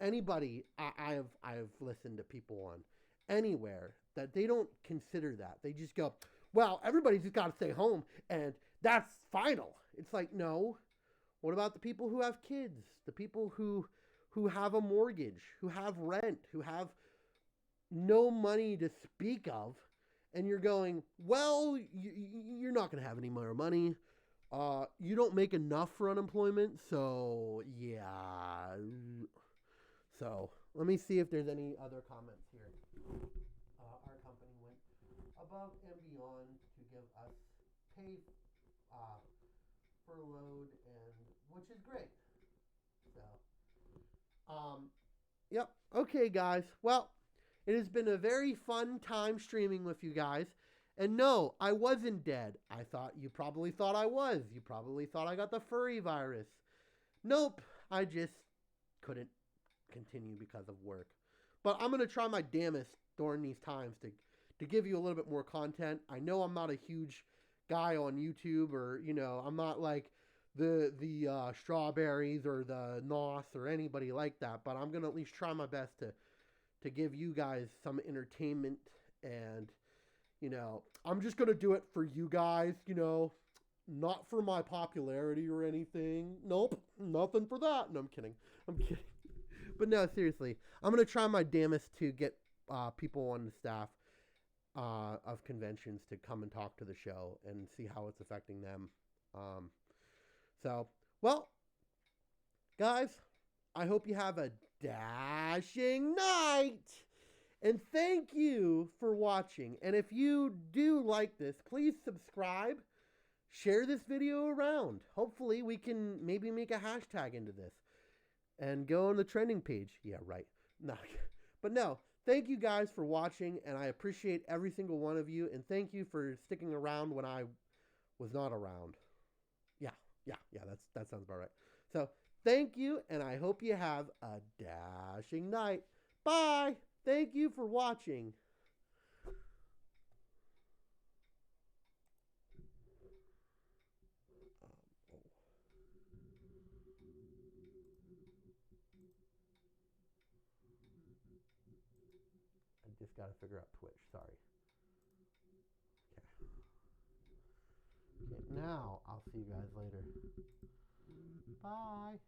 anybody I have listened to people on anywhere that they don't consider that. They just go, well, everybody's just got to stay home and that's final. It's like, no. What about the people who have kids? The people who have a mortgage, who have rent, who have no money to speak of, and you're going, well, you're not going to have any more money. You don't make enough for unemployment, so yeah. So let me see if there's any other comments here. Our company went above and beyond to give us pay furloughed, and which is great. So, yep. Okay, guys. Well, it has been a very fun time streaming with you guys. And no, I wasn't dead. You probably thought I was. You probably thought I got the furry virus. Nope, I just couldn't continue because of work. But I'm going to try my damnest during these times to give you a little bit more content. I know I'm not a huge guy on YouTube, or, you know, I'm not like the Strawberries or the Nos or anybody like that, but I'm going to at least try my best to give you guys some entertainment. And, you know, I'm just going to do it for you guys, you know, not for my popularity or anything. Nope, nothing for that. No, I'm kidding. I'm kidding. But no, seriously, I'm going to try my damnest to get people on the staff of conventions to come and talk to the show and see how it's affecting them. So, well, guys, I hope you have a dashing night. And thank you for watching. And if you do like this, please subscribe. Share this video around. Hopefully we can maybe make a hashtag into this. And go on the trending page. Yeah, right. No. But no, thank you guys for watching. And I appreciate every single one of you. And thank you for sticking around when I was not around. Yeah, that sounds about right. So, thank you, and I hope you have a dashing night. Bye! Thank you for watching. I just got to figure out Twitch, sorry. Okay, now I'll see you guys later. Bye!